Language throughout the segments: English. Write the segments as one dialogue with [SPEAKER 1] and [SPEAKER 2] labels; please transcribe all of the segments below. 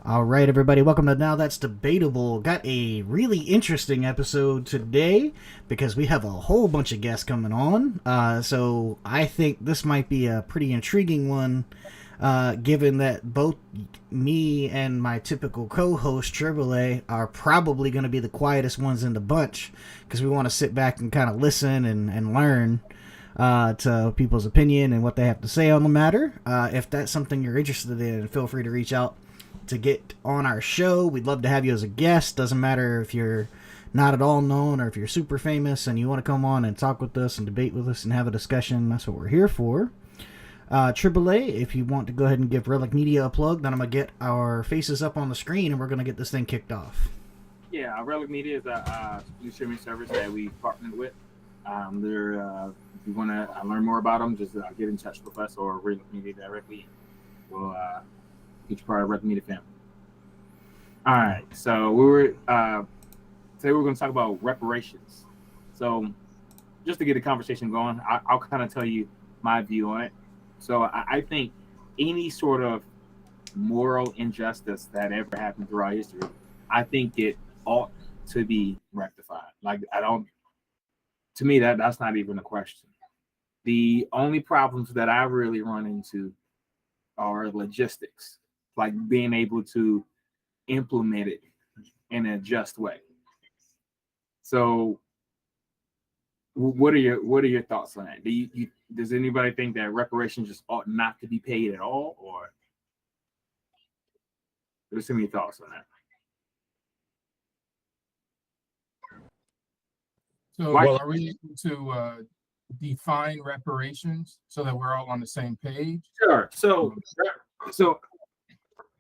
[SPEAKER 1] All right, everybody, welcome to Now That's Debatable. Got a really interesting episode today because we have a whole bunch of guests coming on. So I think this might be a pretty intriguing one, given that both me and my typical co host, Triple A, are probably going to be the quietest ones in the bunch because we want to sit back and kind of listen and learn to people's opinion and what they have to say on the matter. If that's something you're interested in, feel free to reach out to get on our show. We'd love to have you as a guest. Doesn't matter if you're not at all known or if you're super famous and you want to come on and talk with us and debate with us and have a discussion. That's what we're here for. AAA, if you want to go ahead and give Relic Media a plug, then I'm going to get our faces up on the screen and we're going to get this thing kicked off.
[SPEAKER 2] Yeah, Relic Media is a new streaming service that we partnered with. If you want to learn more about them, just get in touch with us or Relic Media directly. We'll get you part of the Relic Media family. All right, so today we're going to talk about reparations. So just to get the conversation going, I'll kind of tell you my view on it. So I think any sort of moral injustice that ever happened throughout history, I think it ought to be rectified. To me, that's not even a question. The only problems that I really run into are logistics, like being able to implement it in a just way. So what are your thoughts on that? Does anybody think that reparations just ought not to be paid at all, or there's some of your thoughts on that?
[SPEAKER 3] So are we able to define reparations so that we're all on the same page?
[SPEAKER 2] Sure. So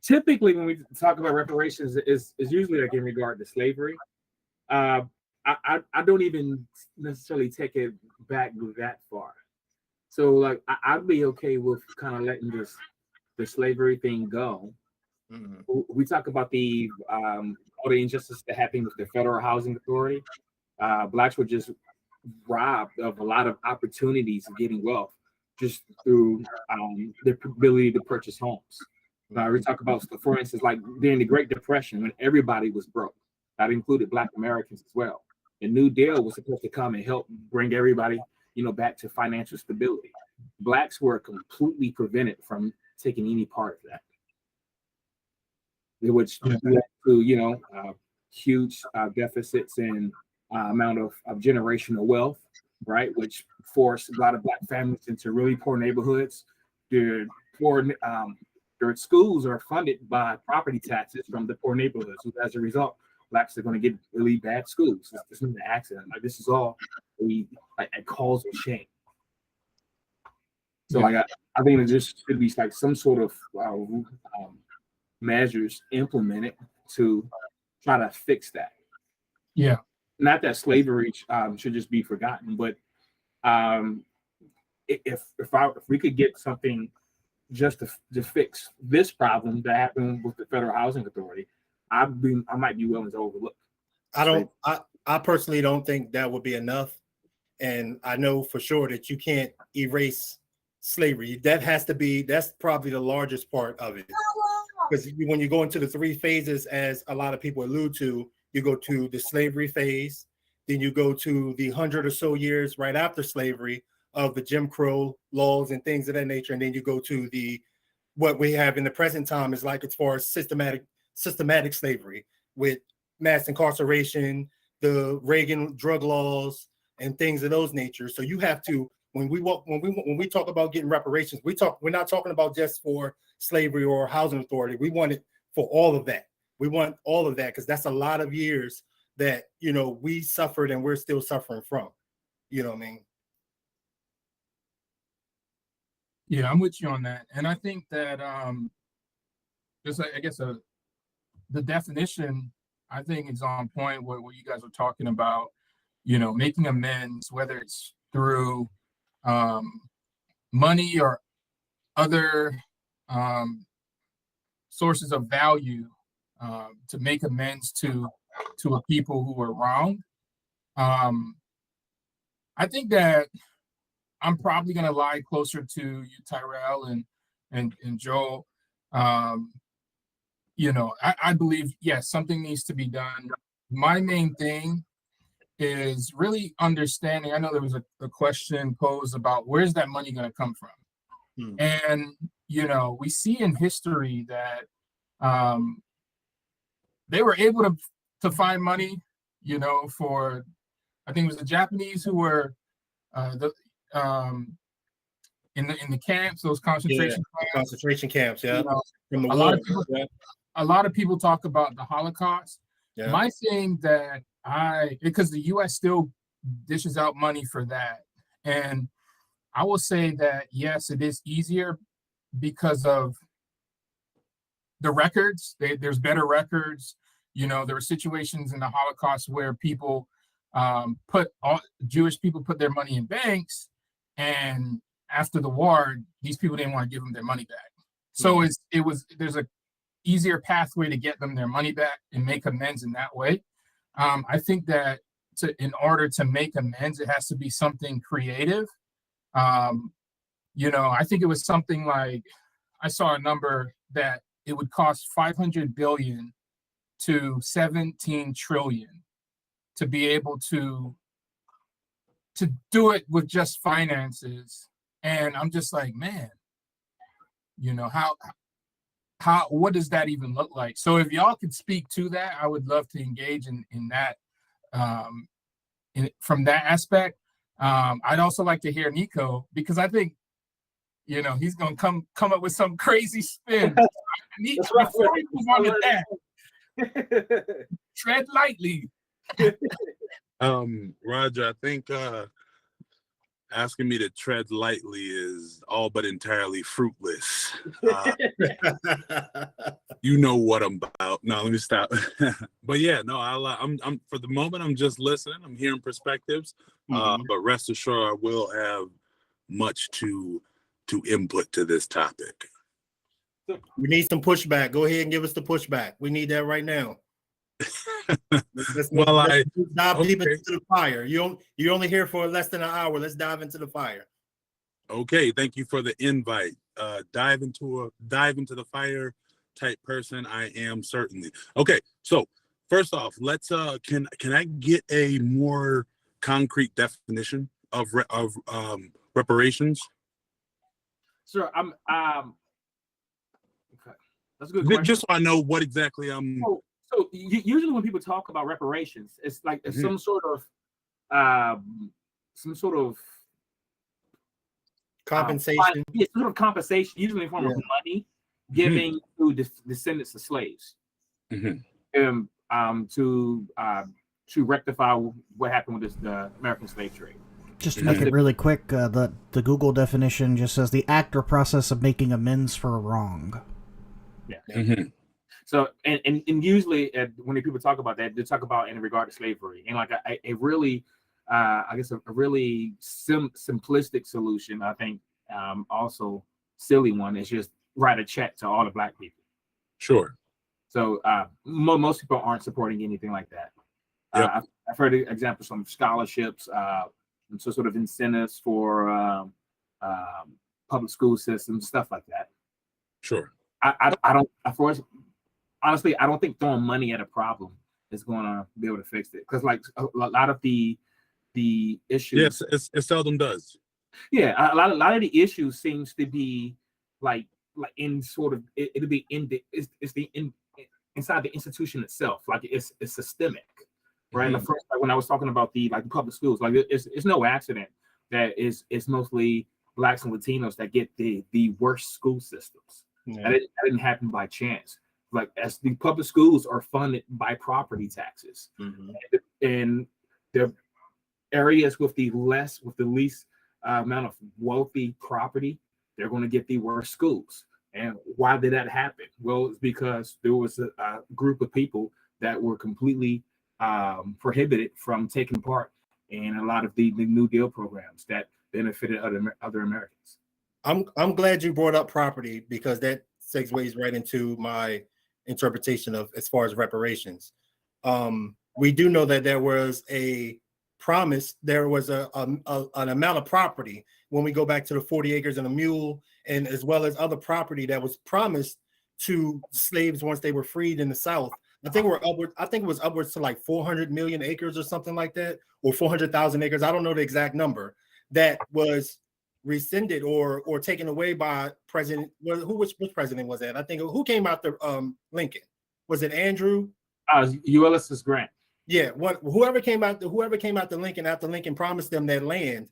[SPEAKER 2] typically when we talk about reparations is usually like in regard to slavery. I don't even necessarily take it back that far. So like I'd be okay with kind of letting the slavery thing go. Mm-hmm. We talk about all the injustice that happened with the Federal Housing Authority. Blacks were just robbed of a lot of opportunities of getting wealth just through their ability to purchase homes. We talk about, for instance, like during the Great Depression when everybody was broke. That included Black Americans as well. The New Deal was supposed to come and help bring everybody, back to financial stability. Blacks were completely prevented from taking any part of that, which led to, huge deficits in amount of generational wealth, right? Which forced a lot of Black families into really poor neighborhoods. Their schools are funded by property taxes from the poor neighborhoods. So as a result, Blacks are going to get really bad schools. It's not an accident. Like this is all a causal shame. So I think it just should be like some sort of measures implemented to try to fix that.
[SPEAKER 3] Yeah.
[SPEAKER 2] Not that slavery should just be forgotten, but if we could get something just to fix this problem that happened with the Federal Housing Authority, I might be willing to overlook.
[SPEAKER 4] I personally don't think that would be enough, and I know for sure that you can't erase slavery. That's probably the largest part of it, because when you go into the three phases, as a lot of people allude to, you go to the slavery phase, then you go to the 100 or so years right after slavery of the Jim Crow laws and things of that nature, and then you go to what we have in the present time is like as far as systematic slavery with mass incarceration, the Reagan drug laws, and things of those nature. So you have to, when we talk about getting reparations, we're not talking about just for slavery or housing authority. We want it for all of that. We want all of that because that's a lot of years that we suffered and we're still suffering from. You know what I mean?
[SPEAKER 3] Yeah, I'm with you on that, and I think that the definition I think is on point with what you guys are talking about. Making amends, whether it's through money or other sources of value, to make amends to a people who were wronged. I think that I'm probably going to lie closer to you, Tyrell and Joel. I believe, yes, something needs to be done. My main thing is really understanding. I know there was a question posed about where's that money going to come from?
[SPEAKER 4] Hmm.
[SPEAKER 3] And, we see in history that they were able to find money, for, I think it was the Japanese who were the in the camps, those concentration camps.
[SPEAKER 4] Concentration camps, yeah. From the
[SPEAKER 3] A
[SPEAKER 4] war.
[SPEAKER 3] lot of people, a lot of people talk about the Holocaust.
[SPEAKER 4] Yeah.
[SPEAKER 3] My thing that because the U.S. still dishes out money for that, and I will say that yes, it is easier because of the records. There's better records. There were situations in the Holocaust where people Jewish people put their money in banks, and after the war, these people didn't want to give them their money back. So there's a easier pathway to get them their money back and make amends in that way. I think that in order to make amends, it has to be something creative. I think it was something like, I saw a number that it would cost 500 billion to 17 trillion to be able to do it with just finances. And I'm just like, man, how what does that even look like? So if y'all could speak to that, I would love to engage in that from that aspect. I'd also like to hear Nico, because I think he's gonna come up with some crazy spin. Before we move on to that, tread lightly.
[SPEAKER 5] Roger, I think asking me to tread lightly is all but entirely fruitless. You know what I'm about. No, let me stop. But yeah, no, I'm for the moment, I'm just listening. I'm hearing perspectives, but rest assured, I will have much to input to this topic.
[SPEAKER 4] We need some pushback. Go ahead and give us the pushback. We need that right now. Let's dive deep into the fire. You're only here for less than an hour. Let's dive into the fire.
[SPEAKER 5] Okay, thank you for the invite. Dive into the fire type person I am, certainly. Okay, so first off, let's can I get a more concrete definition of reparations?
[SPEAKER 2] Sure. Okay. That's a good question.
[SPEAKER 5] Just so I know what exactly I'm.
[SPEAKER 2] So usually when people talk about reparations, it's like it's some sort of
[SPEAKER 4] compensation.
[SPEAKER 2] Sort of compensation, usually in the form of money, giving to descendants of slaves, to rectify what happened with the American slave trade.
[SPEAKER 1] Just to make it really quick, the Google definition just says the act or process of making amends for a wrong.
[SPEAKER 2] Yeah. So and usually when people talk about that, they talk about in regard to slavery, and like a really, I guess a really simplistic solution. I think also silly one is just write a check to all the Black people.
[SPEAKER 5] Sure.
[SPEAKER 2] So most people aren't supporting anything like that.
[SPEAKER 5] Yep.
[SPEAKER 2] I've heard examples from scholarships, and so sort of incentives for public school systems, stuff like that.
[SPEAKER 5] Sure.
[SPEAKER 2] Honestly, I don't think throwing money at a problem is going to be able to fix it, because like a lot of the issues.
[SPEAKER 5] Yes, it seldom does.
[SPEAKER 2] Yeah, a lot of the issues seems to be like in sort of it'll be inside the institution itself. Like it's systemic, right? Like first, like when I was talking about the public schools, like it's no accident that it's mostly Blacks and Latinos that get the worst school systems. Yeah. That didn't happen by chance. Like as the public schools are funded by property taxes, and the areas with the least amount of wealthy property, they're going to get the worst schools. And why did that happen? Well, it's because there was a group of people that were completely prohibited from taking part in a lot of the New Deal programs that benefited other Americans.
[SPEAKER 4] I'm glad you brought up property, because that segues right into my interpretation of as far as reparations. We do know that there was a promise, there was an amount of property when we go back to the 40 acres and a mule, and as well as other property that was promised to slaves once they were freed in the South. I think it was upwards to like 400 million acres or something like that, or 400,000 acres. I don't know the exact number that was rescinded or taken away by President. Which president was that? I think who came after Lincoln? Was it Andrew?
[SPEAKER 2] Ulysses Grant.
[SPEAKER 4] Yeah, whoever came after Lincoln, after Lincoln promised them that land,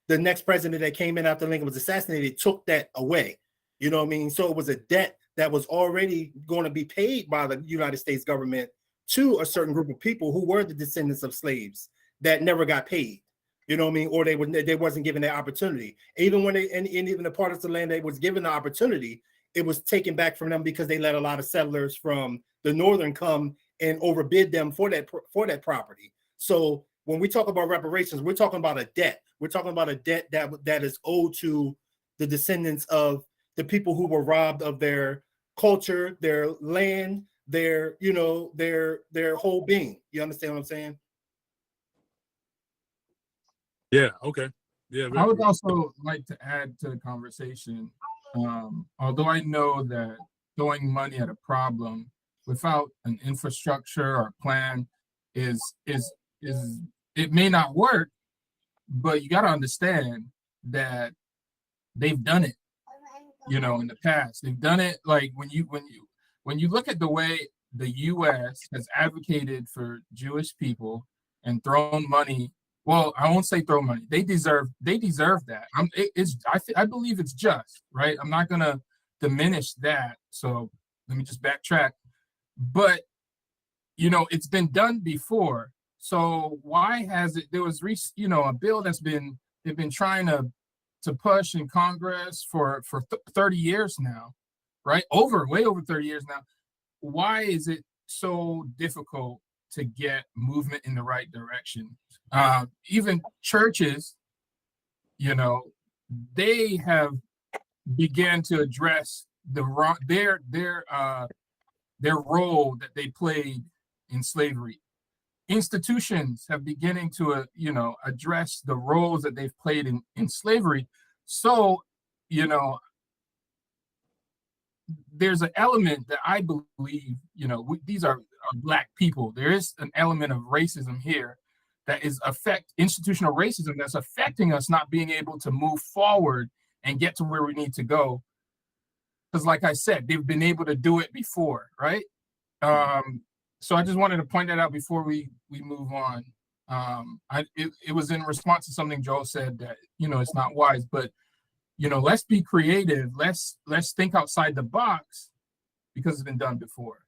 [SPEAKER 4] the next president that came in after Lincoln was assassinated, took that away. You know what I mean? So it was a debt that was already going to be paid by the United States government to a certain group of people who were the descendants of slaves that never got paid. You know what I mean? Or they wasn't given that opportunity. Even when even the parts of the land they was given the opportunity, it was taken back from them because they let a lot of settlers from the northern come and overbid them for that property. So when we talk about reparations, we're talking about a debt. We're talking about a debt that is owed to the descendants of the people who were robbed of their culture, their land, their whole being. You understand what I'm saying?
[SPEAKER 5] Yeah. Okay. Yeah.
[SPEAKER 3] I would also like to add to the conversation, although I know that throwing money at a problem without an infrastructure or plan is it may not work, but you got to understand that they've done it, in the past. They've done it. Like when you look at the way the U.S. has advocated for Jewish people and thrown money. Well, I won't say throw money. They deserve that. I believe it's just, right? I'm not gonna diminish that. So let me just backtrack. But it's been done before. So why has it? There was a bill they've been trying to push in Congress for 30 years now, right? Way over 30 years now. Why is it so difficult to get movement in the right direction? Even churches, they have began to address their role that they played in slavery. Institutions have beginning to address the roles that they've played in slavery. So there's an element that I believe, these are Black people. There is an element of racism here that is institutional racism that's affecting us not being able to move forward and get to where we need to go. Because like I said, they've been able to do it before, right? So I just wanted to point that out before we move on. It was in response to something Joel said that, it's not wise, but, let's be creative. Let's think outside the box because it's been done before.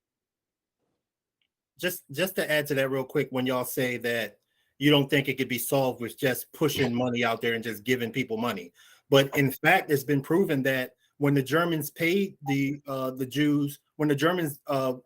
[SPEAKER 4] Just to add to that real quick, when y'all say that you don't think it could be solved with just pushing money out there and just giving people money. But in fact, it's been proven that when the Germans paid the Jews, when the Germans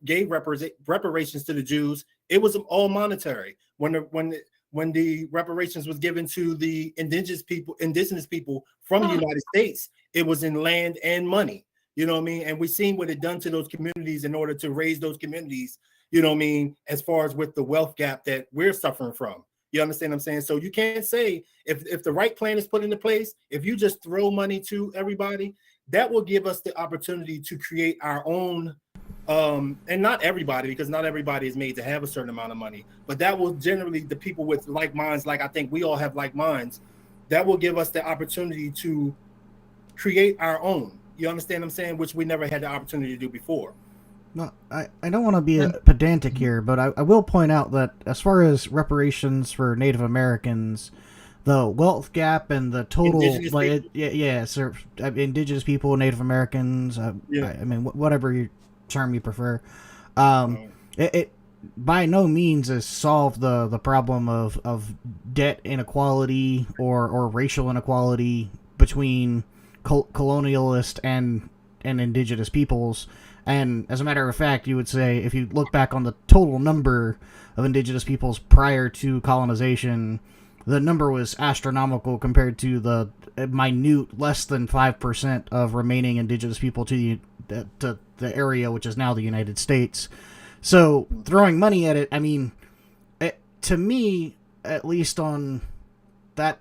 [SPEAKER 4] gave reparations to the Jews, it was all monetary. When the reparations was given to the indigenous people from the United States, it was in land and money. You know what I mean? And we've seen what it done to those communities in order to raise those communities, as far as with the wealth gap that we're suffering from. You understand what I'm saying? So you can't say if the right plan is put into place, if you just throw money to everybody, that will give us the opportunity to create our own, and not everybody, because not everybody is made to have a certain amount of money, but that will generally, the people with like minds, like I think we all have like minds, that will give us the opportunity to create our own. You understand what I'm saying? Which we never had the opportunity to do before.
[SPEAKER 1] No, I don't want to be pedantic here, but I will point out that as far as reparations for Native Americans, the wealth gap and the total, indigenous people, Native Americans, I mean, whatever term you prefer, it by no means has solved the problem of debt inequality or racial inequality between colonialist and indigenous peoples. And as a matter of fact, you would say, if you look back on the total number of indigenous peoples prior to colonization, the number was astronomical compared to the minute, less than 5% of remaining indigenous people to the area, which is now the United States. So throwing money at it, I mean, to me, at least on that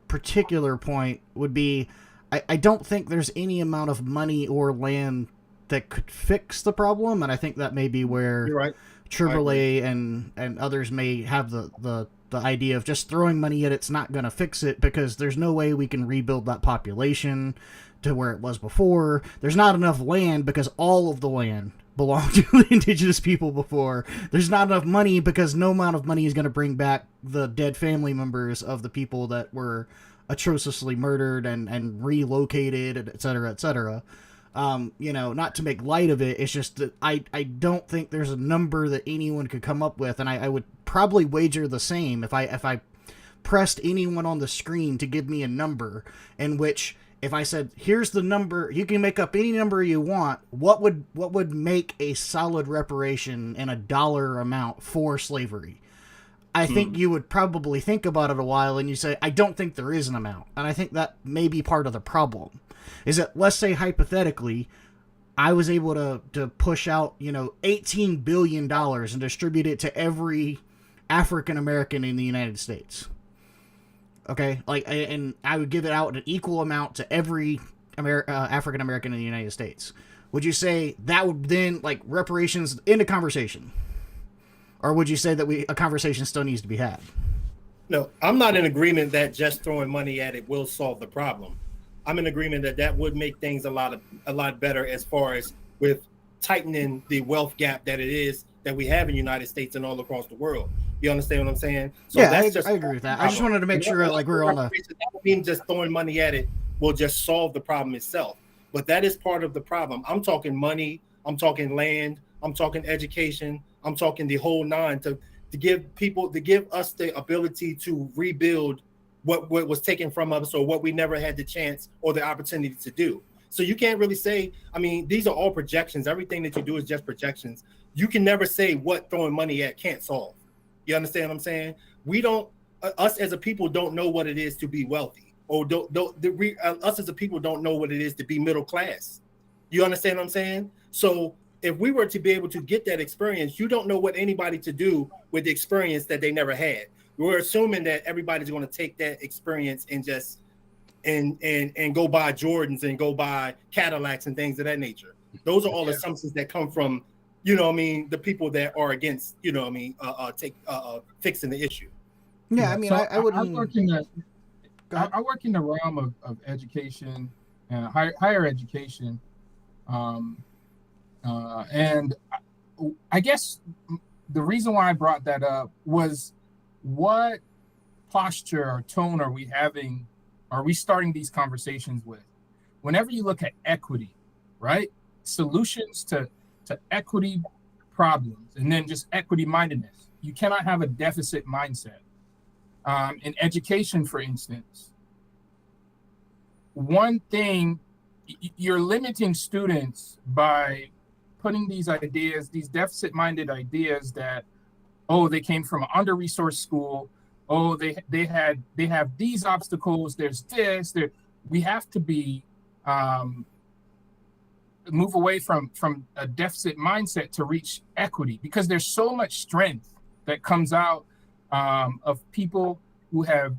[SPEAKER 1] particular point, would be, I don't think there's any amount of money or land that could fix the problem, and I think that may be where
[SPEAKER 4] You're right.
[SPEAKER 1] Chevrolet and others may have the idea of just throwing money at it's not going to fix it, because there's no way we can rebuild that population to where it was before. There's not enough land because all of the land belonged to the indigenous people before. There's not enough money because no amount of money is going to bring back the dead family members of the people that were atrociously murdered and relocated, et cetera, et cetera. Not to make light of it, it's just that I don't think there's a number that anyone could come up with, and I would probably wager the same if I pressed anyone on the screen to give me a number, in which if I said, here's the number, you can make up any number you want, what would make a solid reparation in a dollar amount for slavery? I think you would probably think about it a while, and you say, I don't think there is an amount. And I think that may be part of the problem. Is that, let's say hypothetically, I was able to push out, $18 billion and distribute it to every African American in the United States. Okay, and I would give it out an equal amount to every African American in the United States. Would you say that would then, reparations, end a conversation? Or would you say that a conversation still needs to be had?
[SPEAKER 4] No, I'm not in agreement that just throwing money at it will solve the problem. I'm in agreement that would make things a lot better as far as with tightening the wealth gap that we have in the United States and all across the world. You understand what I'm saying? So
[SPEAKER 1] yeah, I agree with that. I just wanted to make sure we're on the...
[SPEAKER 4] That would mean just throwing money at it will just solve the problem itself. But that is part of the problem. I'm talking money, I'm talking land, I'm talking education, I'm talking the whole nine to give us the ability to rebuild what was taken from us, or what we never had the chance or the opportunity to do. So you can't really say, these are all projections. Everything that you do is just projections. You can never say what throwing money at can't solve. You understand what I'm saying? We don't, us as a people don't know what it is to be wealthy, or us as a people don't know what it is to be middle class. You understand what I'm saying? So if we were to be able to get that experience, you don't know what anybody to do with the experience that they never had. We're assuming that everybody's going to take that experience and just and go buy Jordans and go buy Cadillacs and things of that nature. Those are all assumptions that come from, the people that are against, fixing the issue.
[SPEAKER 1] Yeah, I wouldn't.
[SPEAKER 3] I work in the realm of education and higher education, and I guess the reason why I brought that up was, what posture or tone are we having? Are we starting these conversations with? Whenever you look at equity, right? Solutions to equity problems, and then just equity mindedness. You cannot have a deficit mindset. In education, for instance, one thing, you're limiting students by putting these ideas, these deficit minded ideas that, they came from an under-resourced school. They have these obstacles. There's this. We have to be move away from a deficit mindset to reach equity, because there's so much strength that comes out of people who are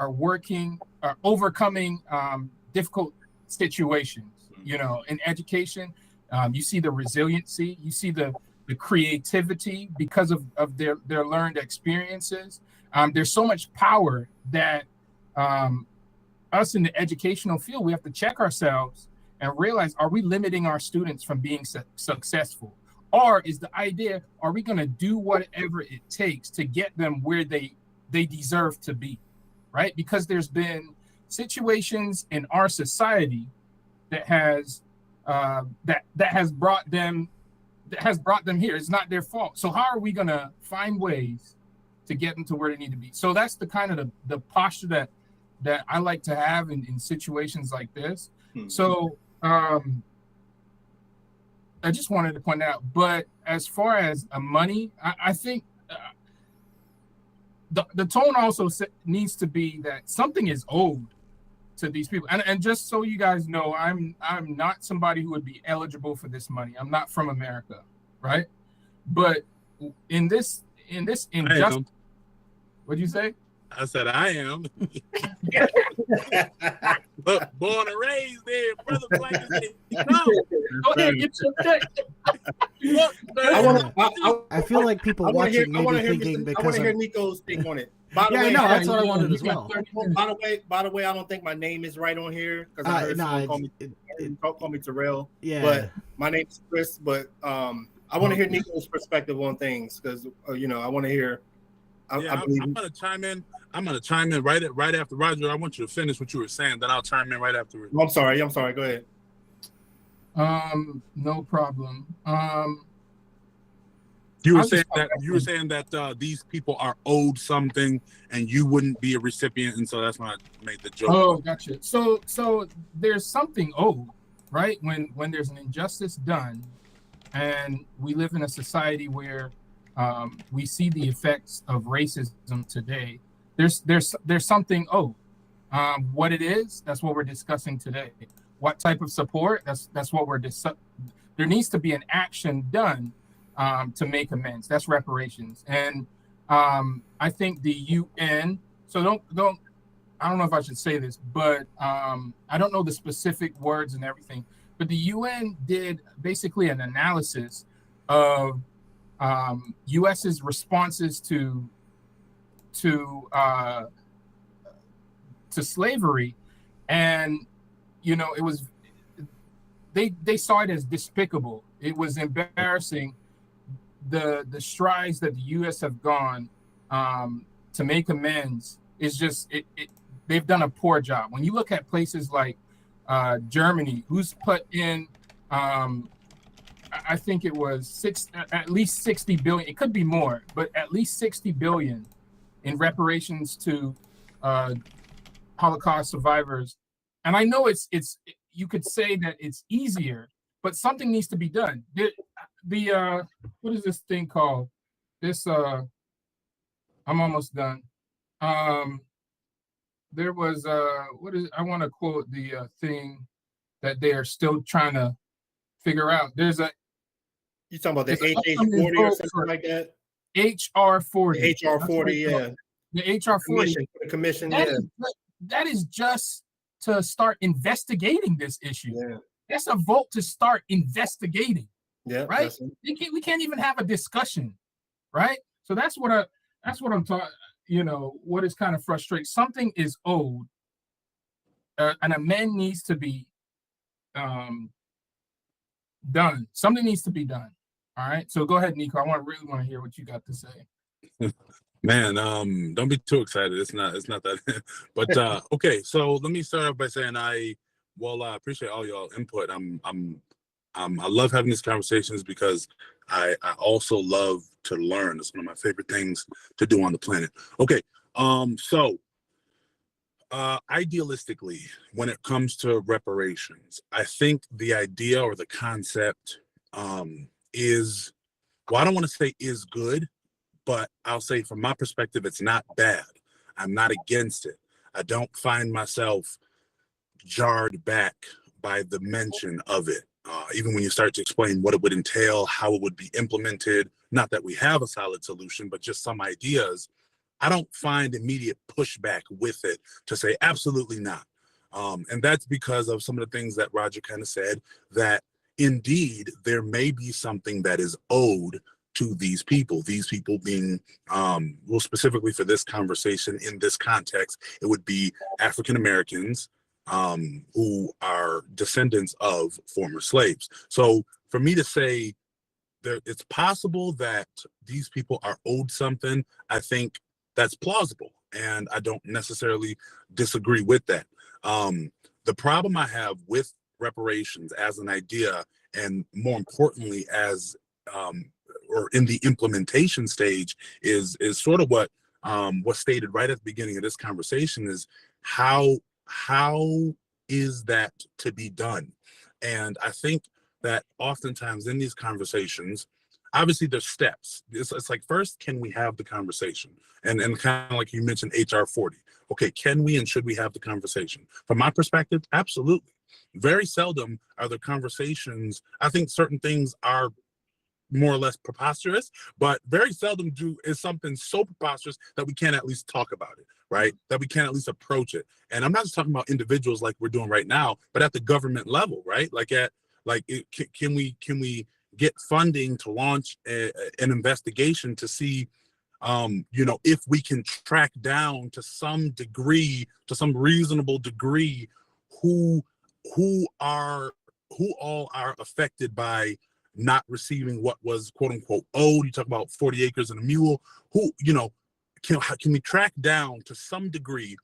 [SPEAKER 3] working, overcoming difficult situations. In education, you see the resiliency, you see the creativity because of their learned experiences. There's so much power that us in the educational field, we have to check ourselves and realize, are we limiting our students from being successful? Or is the idea, are we going to do whatever it takes to get them where they deserve to be, right? Because there's been situations in our society that has brought them here. It's not their fault. So how are we going to find ways to get them to where they need to be? So that's the kind of the posture that I like to have in situations like this. Mm-hmm. So I just wanted to point out, but as far as money, I think the tone also needs to be that something is owed to these people. And just so you guys know, I'm not somebody who would be eligible for this money. I'm not from America, right? But in this injustice, what'd you say?
[SPEAKER 5] I said I am. Look, born and raised there, brother Black is there. Come.
[SPEAKER 3] Go ahead, get your check.
[SPEAKER 5] Look,
[SPEAKER 1] I feel like people
[SPEAKER 4] I want to hear.
[SPEAKER 1] watching
[SPEAKER 4] I
[SPEAKER 1] may
[SPEAKER 4] want
[SPEAKER 1] be
[SPEAKER 4] to hear.
[SPEAKER 1] thinking
[SPEAKER 4] I want
[SPEAKER 1] because
[SPEAKER 4] to hear
[SPEAKER 1] I'm,
[SPEAKER 4] Nico's take on it. By the
[SPEAKER 1] yeah,
[SPEAKER 4] way,
[SPEAKER 1] I know that's what I
[SPEAKER 3] yeah,
[SPEAKER 1] wanted as
[SPEAKER 3] you
[SPEAKER 1] well.
[SPEAKER 3] got 30 minutes.
[SPEAKER 4] by the way, I don't think my name is right on here because I heard
[SPEAKER 1] No,
[SPEAKER 4] someone call me Terrell.
[SPEAKER 1] yeah.
[SPEAKER 4] But my name's Chris. But I want to hear Nico's perspective on things because you know I want to hear.
[SPEAKER 5] Yeah,
[SPEAKER 4] I believe
[SPEAKER 5] I'm gonna chime in. I'm gonna chime in right after Roger. I want you to finish what you were saying, then I'll chime in right after it.
[SPEAKER 4] I'm sorry. Go ahead.
[SPEAKER 3] No problem.
[SPEAKER 5] You were
[SPEAKER 3] I'll
[SPEAKER 5] saying
[SPEAKER 3] just-
[SPEAKER 5] that these people are owed something, and you wouldn't be a recipient, and so that's why I made the joke.
[SPEAKER 3] Oh, gotcha. So there's something owed, right? When there's an injustice done, and we live in a society where we see the effects of racism today. There's something owed. What it is, that's what we're discussing today. What type of support? That's what we're discussing. There needs to be an action done to make amends. That's reparations, and I think the UN. So don't. I don't know if I should say this, but I don't know the specific words and everything. But the UN did basically an analysis of U.S.'s responses to slavery, and you know it was they saw it as despicable. It was embarrassing. The strides that the U.S. have gone to make amends is just they've done a poor job. When you look at places like Germany, who's put in I think it was at least 60 billion. It could be more, but at least 60 billion in reparations to Holocaust survivors. And I know it's you could say that it's easier, but something needs to be done. The what is this thing called? This I'm almost done. There was I want to quote the thing that they are still trying to figure out. There's a
[SPEAKER 4] You talking about the HH40 or something like that?
[SPEAKER 3] HR40.
[SPEAKER 4] HR40, yeah.
[SPEAKER 3] The HR40.
[SPEAKER 4] The commission,
[SPEAKER 3] that is just to start investigating this issue.
[SPEAKER 4] Yeah.
[SPEAKER 3] That's a vote to start investigating.
[SPEAKER 4] Yeah.
[SPEAKER 3] Right. We can't even have a discussion. Right. So that's what I'm talking. You know what is kind of frustrating. Something is owed. An amend needs to be done. Something needs to be done. All right. So go ahead, Nico. I really want to hear what you got to say.
[SPEAKER 5] Man, don't be too excited. It's not that. But okay. So let me start off by saying I appreciate all y'all input. I love having these conversations because I also love to learn. It's one of my favorite things to do on the planet. Okay. So idealistically, when it comes to reparations, I think the idea or the concept is, well, I don't want to say is good, but I'll say from my perspective, it's not bad. I'm not against it. I don't find myself jarred back by the mention of it. Even when you start to explain what it would entail, how it would be implemented, not that we have a solid solution, but just some ideas, I don't find immediate pushback with it to say absolutely not. And that's because of some of the things that Roger kind of said, that indeed there may be something that is owed to these people being, well, specifically for this conversation in this context, it would be African Americans who are descendants of former slaves. So for me to say that it's possible that these people are owed something, I think that's plausible, and I don't necessarily disagree with that. The problem I have with reparations as an idea, and more importantly as or in the implementation stage, is sort of what stated right at the beginning of this conversation, is how is that to be done? And I think that oftentimes in these conversations, obviously there's steps. It's like, first, can we have the conversation? And kind of like you mentioned HR40. Okay, can we and should we have the conversation? From my perspective, absolutely. Very seldom are there conversations. I think certain things are more or less preposterous, but very seldom is something so preposterous that we can't at least talk about it, right? That we can't at least approach it. And I'm not just talking about individuals like we're doing right now, but at the government level, right? Can we get funding to launch an investigation to see, if we can track down to some reasonable degree, who all are affected by not receiving what was quote unquote owed. You talk about 40 acres and a mule. Can we track down to some degree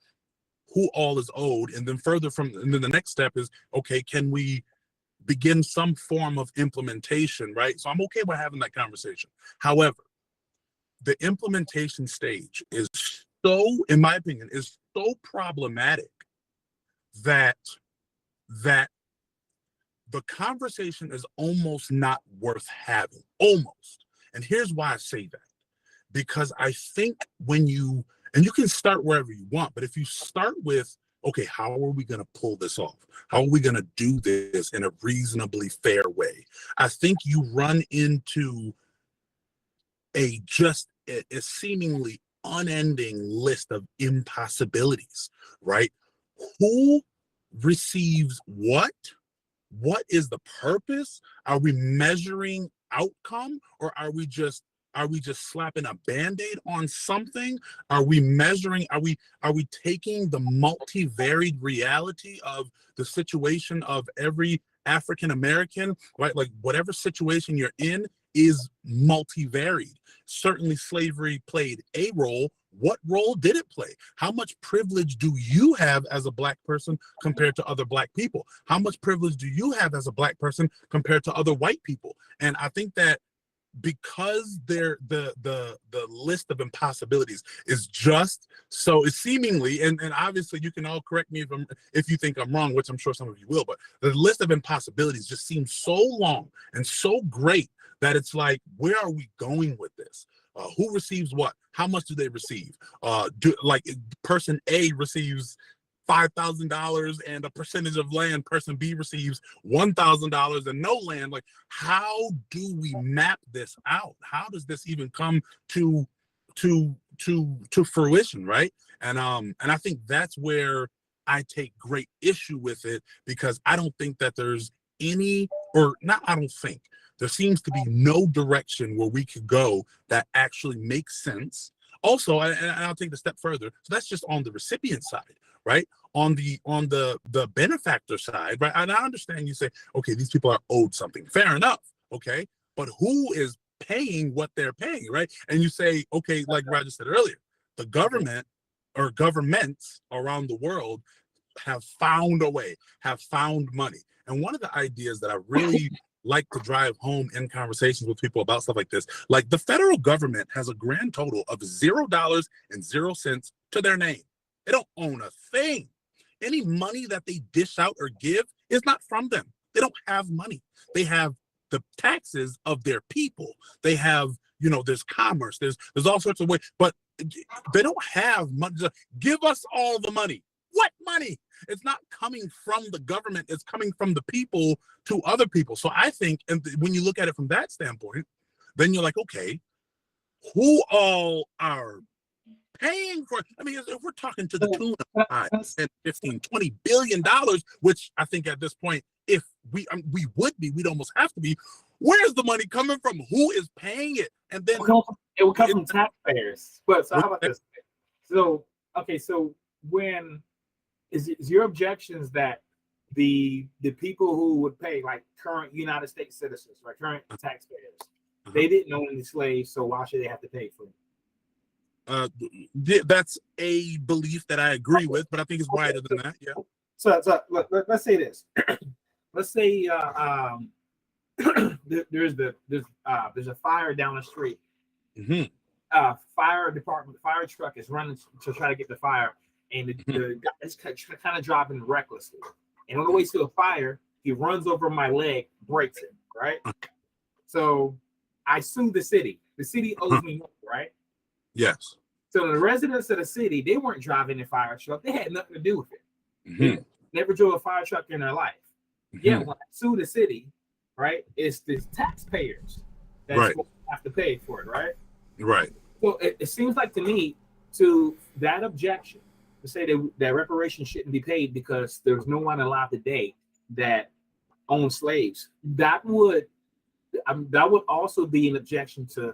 [SPEAKER 5] who all is owed? And then the next step is, okay, can we begin some form of implementation, right? So I'm okay with having that conversation. However, the implementation stage is so, in my opinion, is so problematic that the conversation is almost not worth having, almost. And here's why I say that. Because I think and you can start wherever you want, but if you start with, okay, how are we going to pull this off? How are we going to do this in a reasonably fair way? I think you run into a seemingly unending list of impossibilities, right? Who receives what? What is the purpose? Are we measuring outcome, or are we just slapping a band-aid on something? Are we taking the multivariate reality of the situation of every African American, right? Like whatever situation you're in is multivariate. Certainly slavery played a role. What role did it play? How much privilege do you have as a Black person compared to other Black people? How much privilege do you have as a Black person compared to other white people? And I think that because the list of impossibilities is just so, it's seemingly, and obviously you can all correct me if you think I'm wrong, which I'm sure some of you will, but the list of impossibilities just seems so long and so great that it's like, where are we going with this? Who receives what? How much do they receive? Person A receives $5,000 and a percentage of land. Person B receives $1,000 and no land. Like, how do we map this out? How does this even come to fruition, right? And I think that's where I take great issue with it, because I don't think that there's there seems to be no direction where we could go that actually makes sense. Also, and I'll take it a step further. So that's just on the recipient side, right? On the benefactor side, right? And I understand you say, okay, these people are owed something. Fair enough, okay? But who is paying what they're paying, right? And you say, okay, like Roger said earlier, the government or governments around the world have found a way, have found money. And one of the ideas that I really like to drive home in conversations with people about stuff like this, like the federal government has a grand total of $0.00 to their name. They don't own a thing. Any money that they dish out or give is not from them. They don't have money. They have the taxes of their people. They have, there's commerce, there's all sorts of ways, but they don't have money. Give us all the money. What money? It's not coming from the government. It's coming from the people to other people. So I think, and when you look at it from that standpoint, then you're like, okay, who all are paying for? I mean, if we're talking to the tune of 5, 10, 15, $20 billion, which I think at this point, if we'd almost have to be, where's the money coming from? Who is paying it? And then
[SPEAKER 2] it will come from taxpayers. But so how about this? So, okay, so when is your objections that the people who would pay, like current United States citizens, right, current taxpayers, they didn't own any slaves, so why should they have to pay for it?
[SPEAKER 5] That's a belief that I agree with, but I think it's wider than that. Yeah.
[SPEAKER 2] So let's say this. Let's say there's a fire down the street.
[SPEAKER 5] Mm-hmm.
[SPEAKER 2] Fire truck is running to try to get the fire. And the guy is kind of driving recklessly. And on the way to the fire, he runs over my leg, breaks it, right? So I sue the city. The city owes me money, right?
[SPEAKER 5] Yes.
[SPEAKER 2] So the residents of the city, they weren't driving the fire truck. They had nothing to do with it.
[SPEAKER 5] Mm-hmm.
[SPEAKER 2] They never drove a fire truck in their life. Mm-hmm. Yeah, when I sue the city, right, it's the taxpayers that's
[SPEAKER 5] Right.
[SPEAKER 2] supposed to have to pay for it, right?
[SPEAKER 5] Right.
[SPEAKER 2] So it seems like to me, to that objection, to say that reparations shouldn't be paid because there's no one alive today that owned slaves, that would also be an objection to,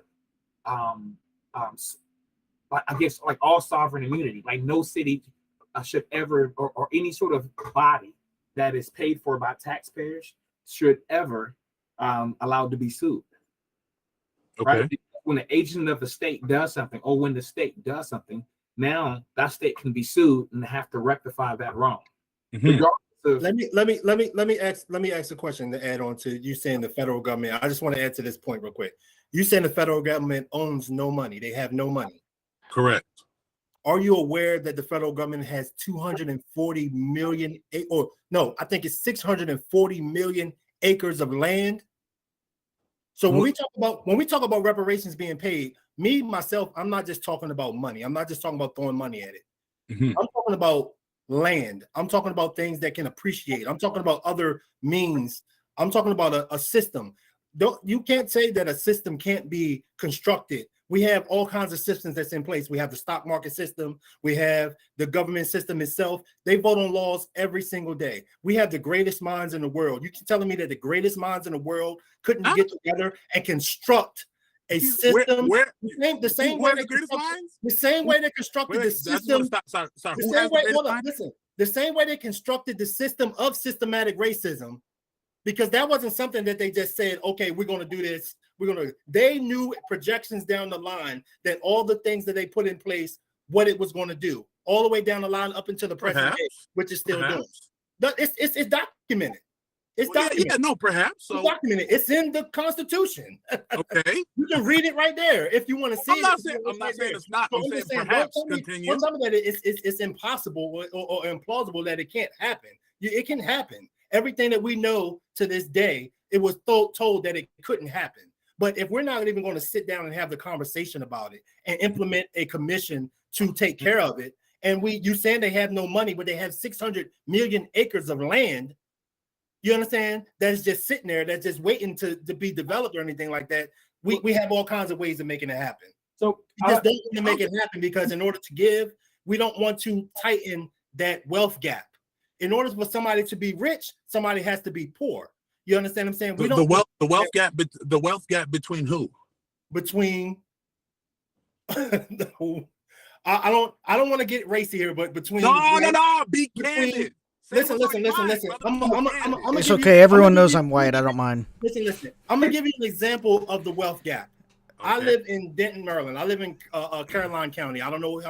[SPEAKER 2] I guess, like all sovereign immunity. Like no city should ever, or any sort of body that is paid for by taxpayers should ever allowed to be sued.
[SPEAKER 5] Okay.
[SPEAKER 2] Right? When an agent of the state does something, or when the state does something, now that state can be sued and have to rectify that wrong.
[SPEAKER 5] Mhm.
[SPEAKER 2] Regardless of,
[SPEAKER 4] Let me ask a question to add on to you saying the federal government. I just want to add to this point real quick. You saying the federal government owns no money. They have no money.
[SPEAKER 5] Correct.
[SPEAKER 4] Are you aware that the federal government has 240 million, or no, I think it's 640 million acres of land? So when we talk about reparations being paid, myself, I'm not just talking about money. I'm not just talking about throwing money at it.
[SPEAKER 5] Mhm.
[SPEAKER 4] I'm talking about land. I'm talking about things that can appreciate. I'm talking about other means. I'm talking about a system. You can't say that a system can't be constructed. We have all kinds of systems that's in place. We have the stock market system. We have the government system itself. They vote on laws every single day. We have the greatest minds in the world. You keep telling me that the greatest minds in the world couldn't get together and construct a system the same way they constructed the system. The same way they constructed the system of systematic racism, because that wasn't something that they just said, okay, we're going to do this. They knew projections down the line that all the things that they put in place, what it was going to do, all the way down the line up until the present day, which is still doing. It's documented. It's documented.
[SPEAKER 5] Yeah, no, perhaps. So
[SPEAKER 4] it's documented. It's in the Constitution.
[SPEAKER 5] Okay.
[SPEAKER 4] You can read it right there if you want to see
[SPEAKER 5] I'm not saying it's not. I'm saying perhaps continue.
[SPEAKER 4] One time that it's impossible or implausible that it can't happen. It can happen. Everything that we know to this day, it was told that it couldn't happen. But if we're not even going to sit down and have the conversation about it and implement a commission to take care of it, and you saying they have no money, but they have 600 million acres of land, you understand? That's just sitting there, that's just waiting to be developed or anything like that. We have all kinds of ways of making it happen.
[SPEAKER 2] So
[SPEAKER 4] we just don't want to make it happen because in order to give, we don't want to tighten that wealth gap. In order for somebody to be rich, somebody has to be poor. You understand what I'm saying?
[SPEAKER 5] The wealth gap between who?
[SPEAKER 4] Between I don't want to get racy here, but between
[SPEAKER 5] no, be candid.
[SPEAKER 4] Listen.
[SPEAKER 1] It's okay. Everyone knows I'm white. I don't mind.
[SPEAKER 4] Listen. I'm gonna give you an example of the wealth gap. Okay. I live in Denton, Maryland. I live in Caroline County. I don't know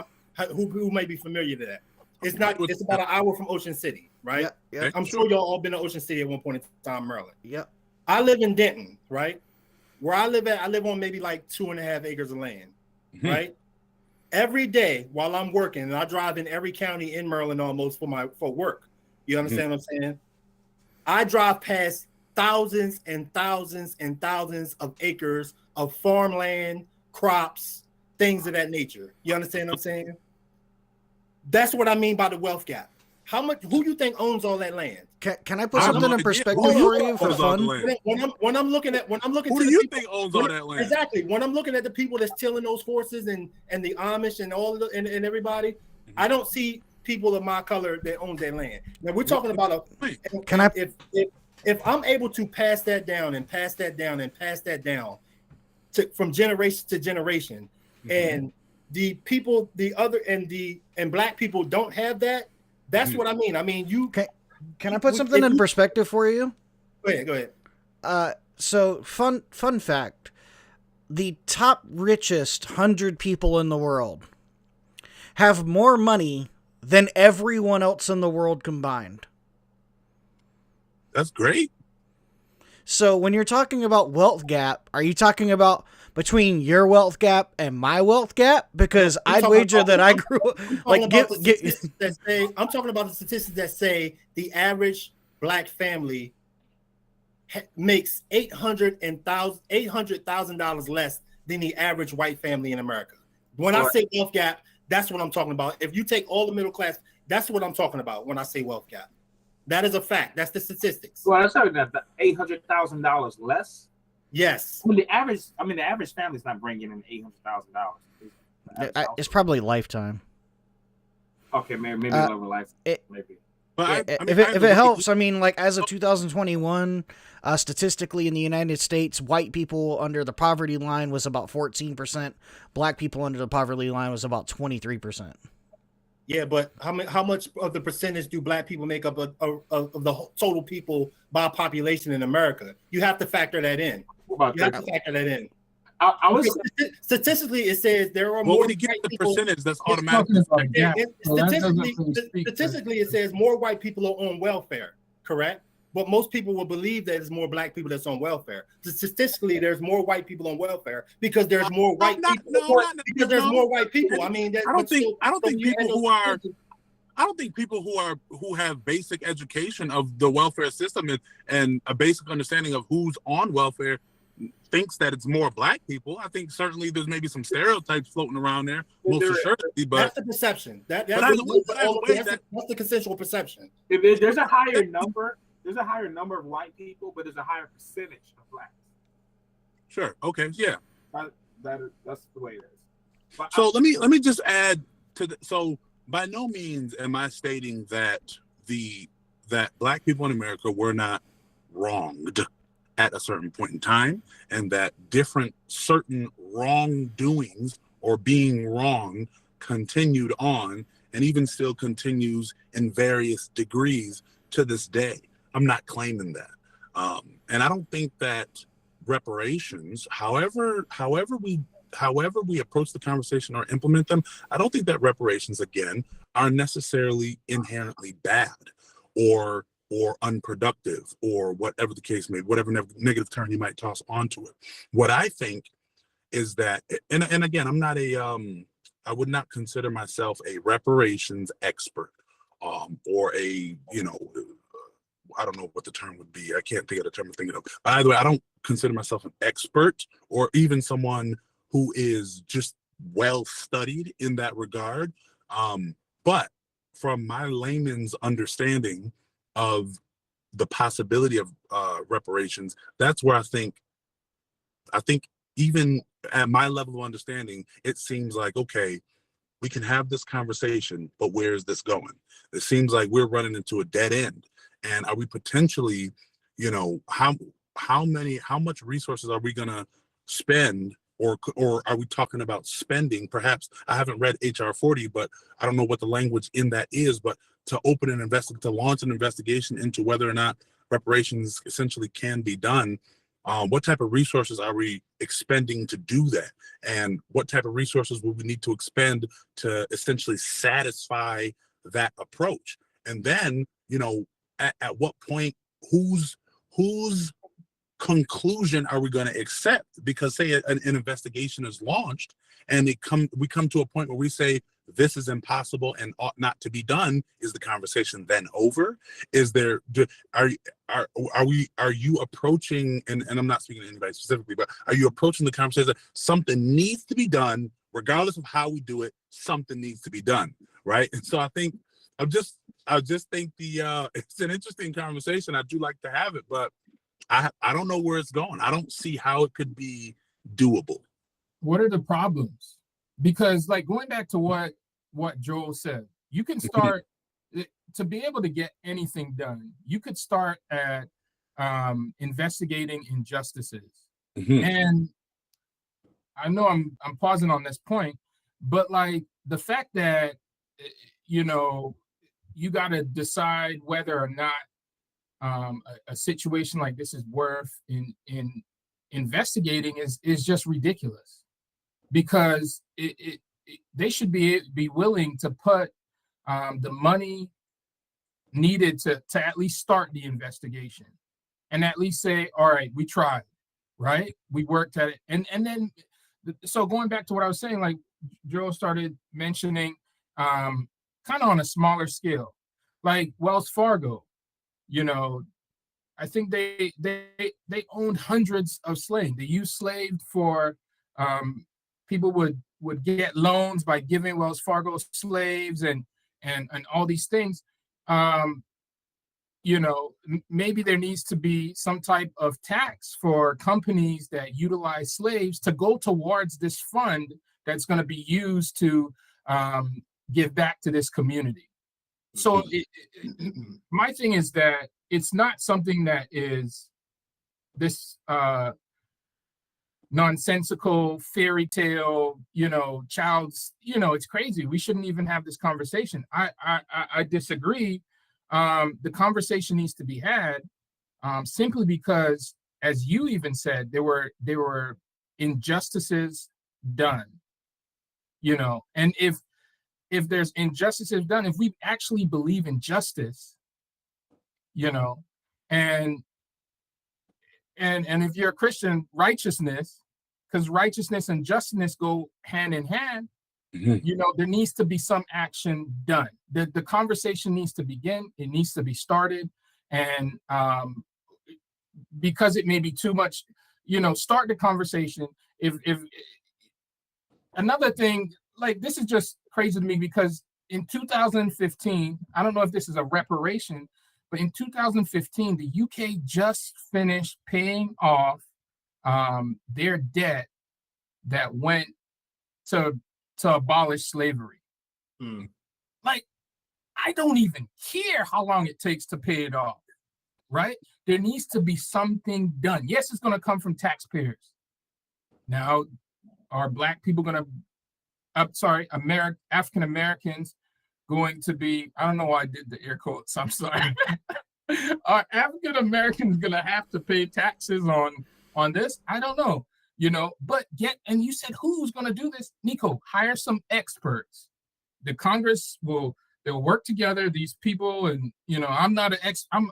[SPEAKER 4] who may be familiar to that. It's not. It's about an hour from Ocean City, right?
[SPEAKER 1] Yeah.
[SPEAKER 4] I'm sure y'all all been to Ocean City at one point in time, Maryland.
[SPEAKER 1] Yep.
[SPEAKER 4] I live in Denton, right? Where I live at, I live on maybe like 2.5 acres of land, right? Every day while I'm working, and I drive in every county in Maryland almost for work. You understand what I'm saying? I drive past thousands and thousands and thousands of acres of farmland, crops, things of that nature. You understand what I'm saying? That's what I mean by the wealth gap. Who you think owns all that land?
[SPEAKER 1] Can I put something in perspective for you for fun?
[SPEAKER 4] When I'm looking
[SPEAKER 5] who do you think owns all that land?
[SPEAKER 4] Exactly. When I'm looking at the people that's tilling those horses and the Amish and all of and everybody, I don't see people of my color that owns that land. Now we're talking about if I'm able to pass that down and pass that down and pass that down from generation to generation, and the people, and black people don't have that. That's what I mean. I mean,
[SPEAKER 1] can I put something in perspective for you?
[SPEAKER 4] Go ahead.
[SPEAKER 1] So fun fact: the top richest 100 people in the world have more money than everyone else in the world combined.
[SPEAKER 5] That's great.
[SPEAKER 1] So when you're talking about wealth gap, are you talking about between your wealth gap and my wealth gap? Because I'd wager that I grew up like
[SPEAKER 4] I'm talking about the statistics that say the average black family makes $800,000 less than the average white family in America. When I say wealth gap, that's what I'm talking about. If you take all the middle class, that's what I'm talking about when I say wealth gap. That is a fact. That's the statistics.
[SPEAKER 2] Well, I'm talking about $800,000 less.
[SPEAKER 4] Yes.
[SPEAKER 2] The average family's not bringing in $800,000.
[SPEAKER 1] It's probably lifetime.
[SPEAKER 2] Okay, maybe lower life. Maybe.
[SPEAKER 1] But
[SPEAKER 5] Yeah,
[SPEAKER 1] if it helps, I mean, like as of 2021, statistically in the United States, white people under the poverty line was about 14%. Black people under the poverty line was about 23%.
[SPEAKER 4] Yeah, but how much of the percentage do black people make up of the total people by population in America? You have to factor that in. I was statistically, it says there are more.
[SPEAKER 5] When you get the percentage, that's automatic.
[SPEAKER 4] Statistically, it says more white people are on welfare, correct? But most people will believe that it's more black people that's on welfare. Statistically, there's more white people on welfare because there's more white people. Because there's more white people. I mean,
[SPEAKER 5] I don't think people who have basic education of the welfare system and a basic understanding of who's on welfare thinks that it's more black people. I think certainly there's maybe some stereotypes floating around there, most assuredly, but
[SPEAKER 4] that's the perception. That's the consensual perception.
[SPEAKER 2] There's a higher number. There's a higher number of white people, but there's a higher percentage of blacks.
[SPEAKER 5] Sure. Okay. Yeah.
[SPEAKER 2] That's the way it is. But
[SPEAKER 5] so let me just add to so by no means am I stating that that black people in America were not wronged at a certain point in time, and that different certain wrongdoings or being wrong continued on and even still continues in various degrees to this day. I'm not claiming that. And I don't think that reparations, however we approach the conversation or implement them, I don't think that reparations, again, are necessarily inherently bad or unproductive or whatever the case may be, whatever negative term you might toss onto it. What I think is that, and again, I'm not I would not consider myself a reparations expert or a, I don't know what the term would be. I can't think of the term I'm thinking of. By the way, I don't consider myself an expert or even someone who is just well studied in that regard. But from my layman's understanding of the possibility of reparations, that's where I think even at my level of understanding, it seems like, okay, we can have this conversation, but where is this going? It seems like we're running into a dead end. And are we potentially, how much resources are we going to spend, or are we talking about spending? Perhaps I haven't read HR 40, but I don't know what the language in that is, but to launch an investigation into whether or not reparations essentially can be done. What type of resources are we expending to do that? And what type of resources will we need to expend to essentially satisfy that approach? And then, at what point, whose conclusion are we going to accept? Because say an investigation is launched and we come to a point where we say this is impossible and ought not to be done. Is the conversation then over? Are you approaching, and I'm not speaking to anybody specifically, but are you approaching the conversation that something needs to be done regardless of how we do it? Something needs to be done, right? And so I just think it's an interesting conversation. I do like to have it, but I don't know where it's going. I don't see how it could be doable.
[SPEAKER 3] What are the problems? Because like going back to what Joel said, you can start to be able to get anything done. You could start at investigating injustices.
[SPEAKER 5] Mm-hmm.
[SPEAKER 3] And I know I'm pausing on this point, but like the fact that you got to decide whether or not a situation like this is worth in investigating is just ridiculous, because they should be willing to put the money needed to at least start the investigation and at least say, all right, we tried, right? We worked at it. And then, so going back to what I was saying, like Joe started mentioning kind of on a smaller scale, like Wells Fargo, I think they owned hundreds of slaves. They used slaves for people would get loans by giving Wells Fargo slaves and all these things. maybe there needs to be some type of tax for companies that utilize slaves to go towards this fund that's going to be used to give back to this community. So my thing is that it's not something that is this nonsensical fairy tale, child's, it's crazy. We shouldn't even have this conversation. I disagree. The conversation needs to be had simply because, as you even said, there were injustices done, and if there's injustices done, if we actually believe in justice, and if you're a Christian, righteousness, because righteousness and justness go hand in hand, there needs to be some action done. The conversation needs to begin. It needs to be started. And because it may be too much, start the conversation. If another thing, like, this is just crazy to me, because in 2015, I don't know if this is a reparation, but in 2015, the UK just finished paying off their debt that went to abolish slavery. Like, I don't even care how long it takes to pay it off, right? There needs to be something done. Yes, it's going to come from taxpayers. Now, are Black people going to, African Americans going to be, I don't know why I did the air quotes, I'm sorry. Are African Americans going to have to pay taxes on this? I don't know, but and you said, who's going to do this? Nico, hire some experts. The Congress they'll work together, these people, and, I'm not I'm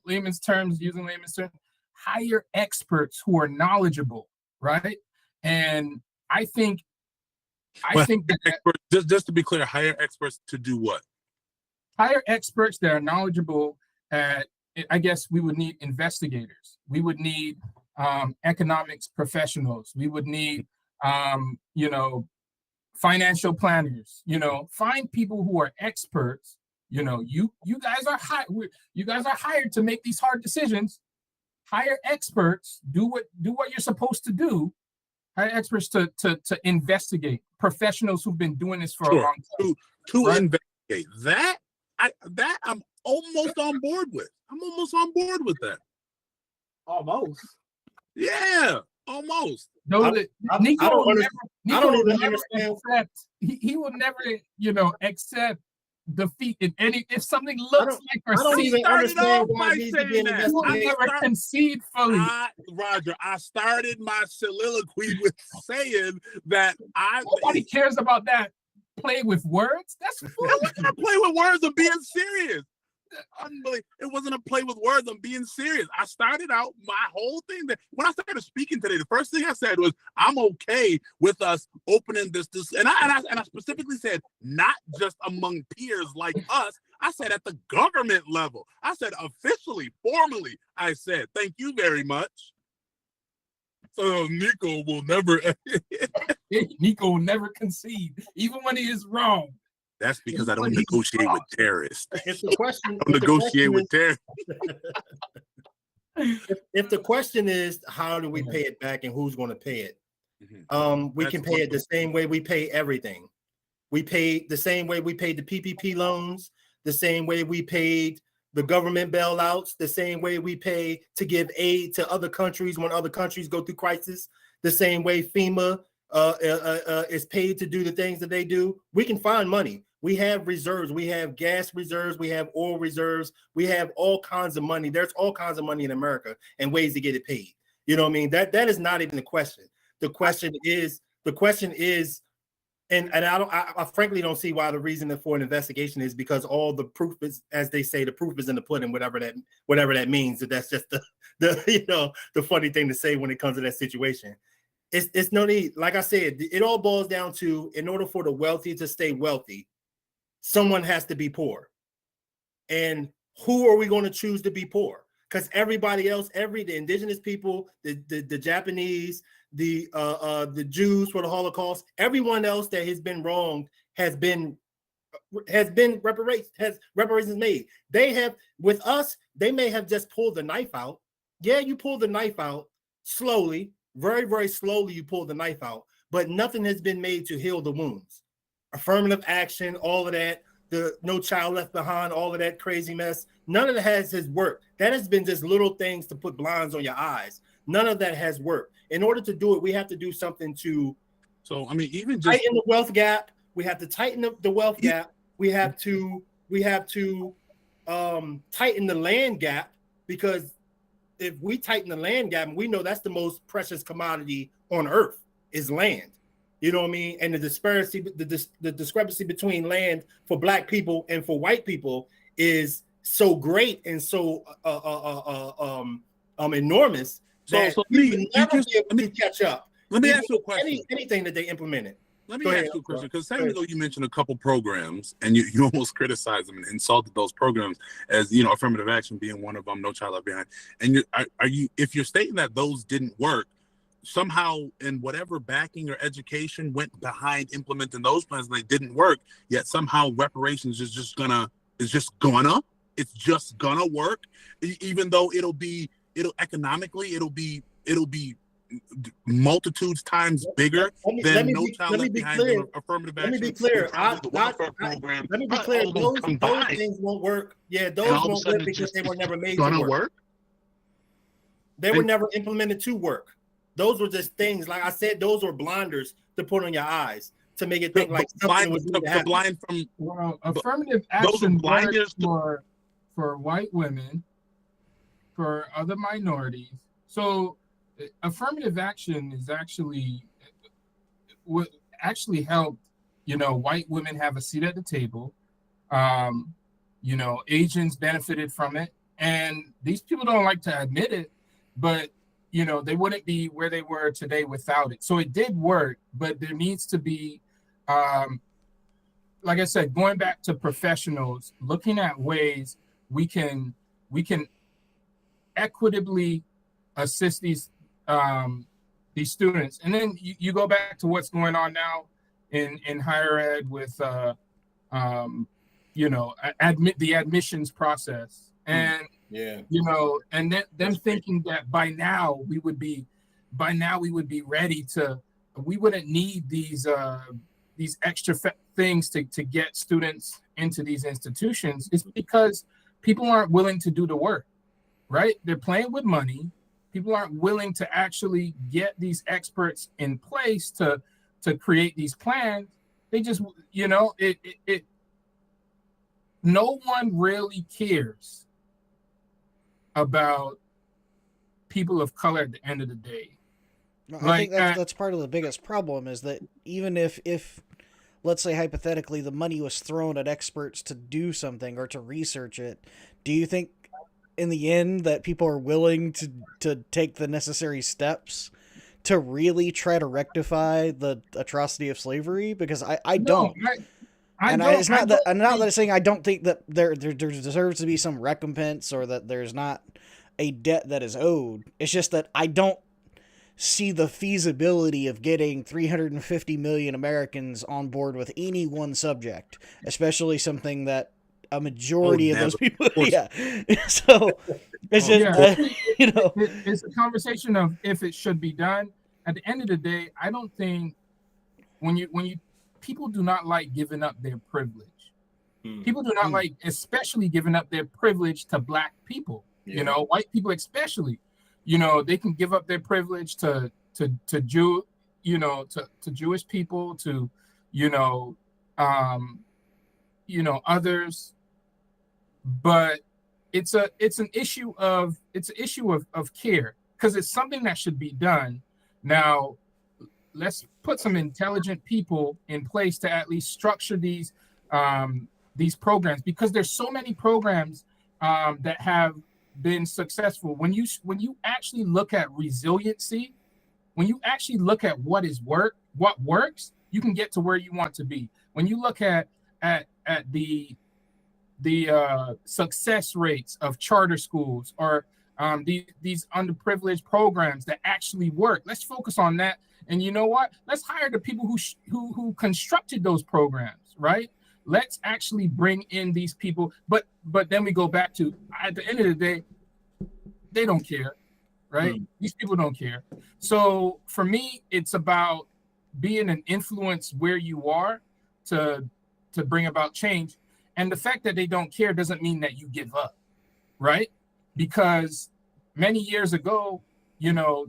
[SPEAKER 3] layman's terms, using layman's terms, hire experts who are knowledgeable, right? And I think that
[SPEAKER 5] experts, just to be clear, hire experts to do what?
[SPEAKER 3] Hire experts that are knowledgeable at, I guess we would need investigators. We would need economics professionals. We would need, financial planners. Find people who are experts. You guys are hired to make these hard decisions. Hire experts. Do what you're supposed to do. Hire experts to investigate. Professionals who've been doing this for a long time.
[SPEAKER 5] To investigate that. I'm almost on board with. I'm almost on board with that.
[SPEAKER 2] Almost.
[SPEAKER 5] Yeah, almost.
[SPEAKER 3] No, Nico
[SPEAKER 4] I don't even understand.
[SPEAKER 3] He will never, accept defeat in any, if something looks like or
[SPEAKER 4] I don't even understand why
[SPEAKER 5] he
[SPEAKER 4] needs to be an
[SPEAKER 3] he will never concede fully.
[SPEAKER 5] Roger, I started my soliloquy with saying that
[SPEAKER 3] nobody cares about that. Play with words? That's foolish.
[SPEAKER 5] I play with words. I'm being serious. Unbelievable. It wasn't a play with words. I'm being serious. I started out my whole thing that when I started speaking today, the first thing I said was, I'm okay with us opening this and I specifically said, not just among peers like us. I said at the government level. I said officially, formally, I said, thank you very much. So Nico will never concede, even when he is wrong. That's because I don't negotiate with terrorists.
[SPEAKER 4] If the question,
[SPEAKER 5] I don't negotiate with terrorists.
[SPEAKER 4] If the question is, how do we pay it back and who's going to pay it? We can pay it the same way we pay everything. We paid the same way we paid the PPP loans, the same way we paid the government bailouts, the same way we pay to give aid to other countries when other countries go through crisis, the same way FEMA is paid to do the things that they do. We can find money. We have reserves. We have gas reserves. We have oil reserves. We have all kinds of money. There's all kinds of money in America and ways to get it paid. You know what I mean? That is not even the question. The question is, and I frankly don't see why the reason for an investigation is because all the proof is, as they say, the proof is in the pudding, whatever that means. That's just the funny thing to say when it comes to that situation. It's no need. Like I said, it all boils down to, in order for the wealthy to stay wealthy, someone has to be poor. And who are we going to choose to be poor? Because everybody else, the indigenous people, the Japanese, the Jews for the Holocaust, everyone else that has been wronged has been has been reparations made. They have, with us, they may have just pulled the knife out. Yeah, you pull the knife out slowly, very, very slowly. You pull the knife out, but nothing has been made to heal the wounds. Affirmative action, all of that, the No Child Left Behind, all of that crazy mess. None of that has worked. That has been just little things to put blinds on your eyes. None of that has worked. In order to do it, we have to do something to.
[SPEAKER 5] So I mean, even just
[SPEAKER 4] tighten the wealth gap. We have to tighten up the wealth gap. We have to tighten the land gap, because if we tighten the land gap, and we know that's the most precious commodity on earth is land. You know what I mean? And the discrepancy between land for Black people and for white people is so great and so enormous that we will never be able to catch up.
[SPEAKER 5] Let me ask you a question.
[SPEAKER 4] Anything that they implemented.
[SPEAKER 5] Let me ask you a question, because a second ago you mentioned a couple programs, and you almost criticized them and insulted those programs as, you know, affirmative action being one of them, No Child Left Behind. And are you if you're stating that those didn't work, somehow in whatever backing or education went behind implementing those plans and they didn't work, yet somehow reparations is just gonna work, even though it'll economically multitudes times bigger than No Child Left Behind and affirmative action.
[SPEAKER 4] Let me be clear. Let me be clear. Those things won't work. Yeah, those won't work because they were never made to work. They were never implemented to work. Those were just things, like I said, those were blinders to put on your eyes to make it think like something was going to happen.
[SPEAKER 5] Blind from,
[SPEAKER 3] well, affirmative action blinders for white women, for other minorities. So affirmative action is actually what actually helped, you know, white women have a seat at the table. You know, Asians benefited from it, and these people don't like to admit it, but you know, they wouldn't be where they were today without it. So it did work, but there needs to be, like I said, going back to professionals, looking at ways we can equitably assist these students. And then you go back to what's going on now in higher ed with you know, the admissions process. And you know, and them thinking that by now we would be ready to, we wouldn't need these extra things to get students into these institutions. It's because people aren't willing to do the work, right? They're playing with money. People aren't willing to actually get these experts in place to create these plans. They just, you know, no one really cares about people of color at the end of the day.
[SPEAKER 1] I think that's part of the biggest problem, is that even if let's say hypothetically the money was thrown at experts to do something or to research it, do you think in the end that people are willing to take the necessary steps to really try to rectify the atrocity of slavery? Because I don't. I'm not saying I don't think that there deserves to be some recompense or that there's not a debt that is owed. It's just that I don't see the feasibility of getting 350 million Americans on board with any one subject, especially something that a majority of those people, yeah. So it's just, you know,
[SPEAKER 3] it's a conversation of if it should be done. At the end of the day, I don't think when you people do not like giving up their privilege. People do not like, especially giving up their privilege to Black people. You know, white people especially. You know, they can give up their privilege to Jew, you know, to Jewish people, to others. But it's an issue of care, because it's something that should be done. Now, let's put some intelligent people in place to at least structure these programs, because there's so many programs that have been successful. When you actually look at resiliency, when you actually look at what works, you can get to where you want to be. When you look at the success rates of charter schools or these underprivileged programs that actually work, let's focus on that. And you know what? Let's hire the people who constructed those programs, right? let's actually bring in these people. But then we go back to, at the end of the day, they don't care, right? These people don't care. So for me, it's about being an influence where you are to bring about change. And the fact that they don't care doesn't mean that you give up, right? Because many years ago, you know,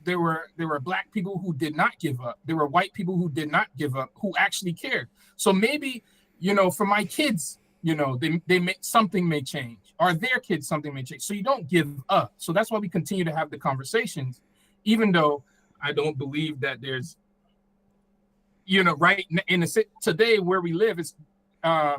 [SPEAKER 3] there were black people who did not give up. There were white people who did not give up, who actually cared. So maybe, you know, for my kids, you know, they may, something may change, or their kids, something may change. So you don't give up. So that's why we continue to have the conversations, even though I don't believe that there's, you know, right in the today where we live, it's not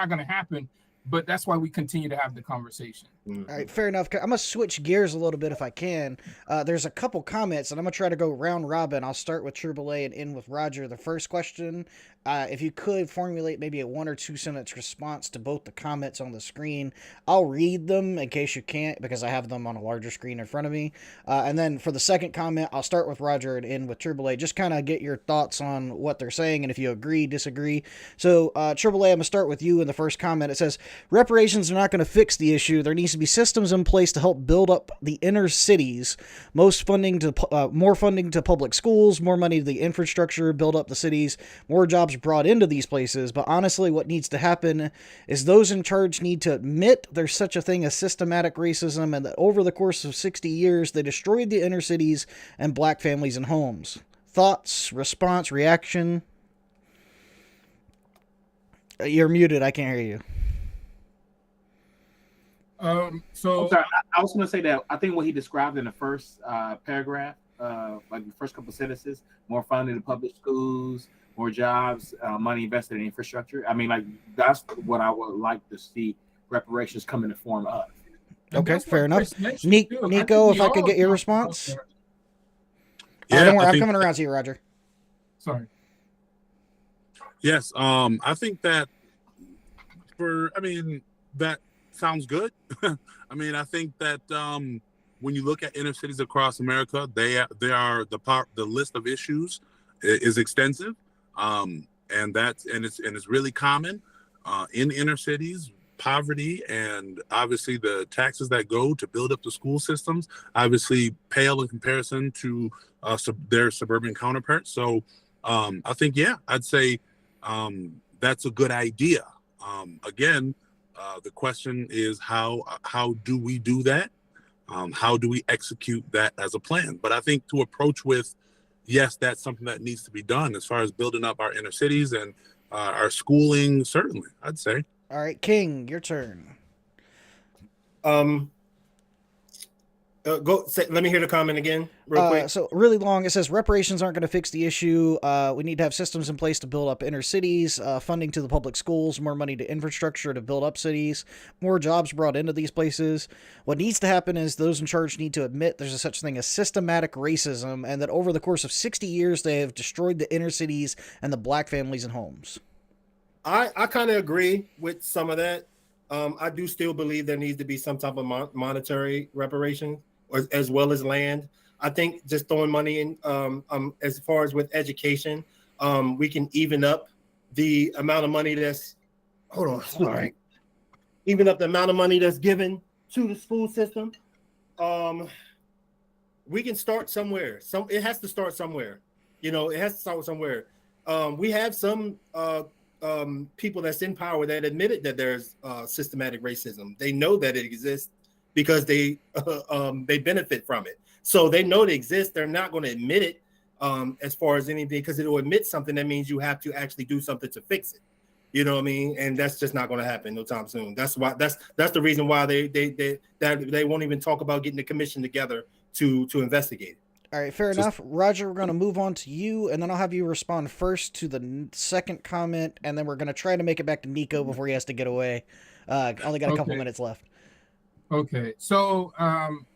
[SPEAKER 3] going to happen. But that's why we continue to have the conversation.
[SPEAKER 1] All right, fair enough. I'm going to switch gears a little bit if I can. There's a couple comments, and I'm going to try to go round robin. I'll start with Triple A and end with Roger. The first question, if you could formulate maybe a 1 or 2 sentence response to both the comments on the screen, I'll read them in case you can't, because I have them on a larger screen in front of me. And then for the second comment, I'll start with Roger and end with Triple A. Just kind of get your thoughts on what they're saying, and if you agree, disagree. So Triple A, I'm going to start with you in the first comment. It says, reparations are not going to fix the issue. There needs to be systems in place to help build up the inner cities. More funding to public schools, more money to the infrastructure, build up the cities, more jobs brought into these places. But honestly, what needs to happen is those in charge need to admit there's such a thing as systematic racism, and that over the course of 60 years, they destroyed the inner cities and black families and homes. Thoughts, response, reaction? You're muted. I can't hear you.
[SPEAKER 3] So
[SPEAKER 2] I was going to say that I think what he described in the first paragraph, like the first couple of sentences, more funding to public schools, more jobs, money invested in infrastructure. I mean, like, that's what I would like to see reparations come in the form of.
[SPEAKER 1] Okay, fair enough. Nico, if I could get your response.
[SPEAKER 5] Yeah,
[SPEAKER 1] don't worry, I'm coming around to you, Roger.
[SPEAKER 3] Sorry.
[SPEAKER 5] Yes, I think that that sounds good. I mean, I think that when you look at inner cities across America, they are the list of issues is extensive, and it's really common in inner cities. Poverty and obviously the taxes that go to build up the school systems obviously pale in comparison to their suburban counterparts. So I think, yeah, I'd say that's a good idea. Again, the question is how do we do that? How do we execute that as a plan? But I think to approach with, yes, that's something that needs to be done as far as building up our inner cities and our schooling, certainly, I'd say.
[SPEAKER 1] All right, King, your turn.
[SPEAKER 4] Let me hear the comment again real quick.
[SPEAKER 1] So really long. It says reparations aren't going to fix the issue. We need to have systems in place to build up inner cities, funding to the public schools, more money to infrastructure to build up cities, more jobs brought into these places. What needs to happen is those in charge need to admit there's such thing as systematic racism, and that over the course of 60 years, they have destroyed the inner cities and the black families and homes.
[SPEAKER 4] I kind of agree with some of that. I do still believe there needs to be some type of monetary reparation, as well as land. I think just throwing money in, as far as with education, we can even up the amount of money even up the amount of money that's given to the school system. We can start somewhere. It has to start somewhere. You know, it has to start somewhere. We have some people that's in power that admitted that there's systematic racism. They know that it exists because they benefit from it. So they know it exists. They're not going to admit it as far as anything, because it will admit something that means you have to actually do something to fix it. You know what I mean? And that's just not going to happen no time soon. That's why that's the reason why they won't even talk about getting the commission together to investigate it.
[SPEAKER 1] All right, fair enough. Roger, we're going to move on to you, and then I'll have you respond first to the second comment, and then we're going to try to make it back to Nico before he has to get away. Only got a couple minutes left.
[SPEAKER 3] Okay, so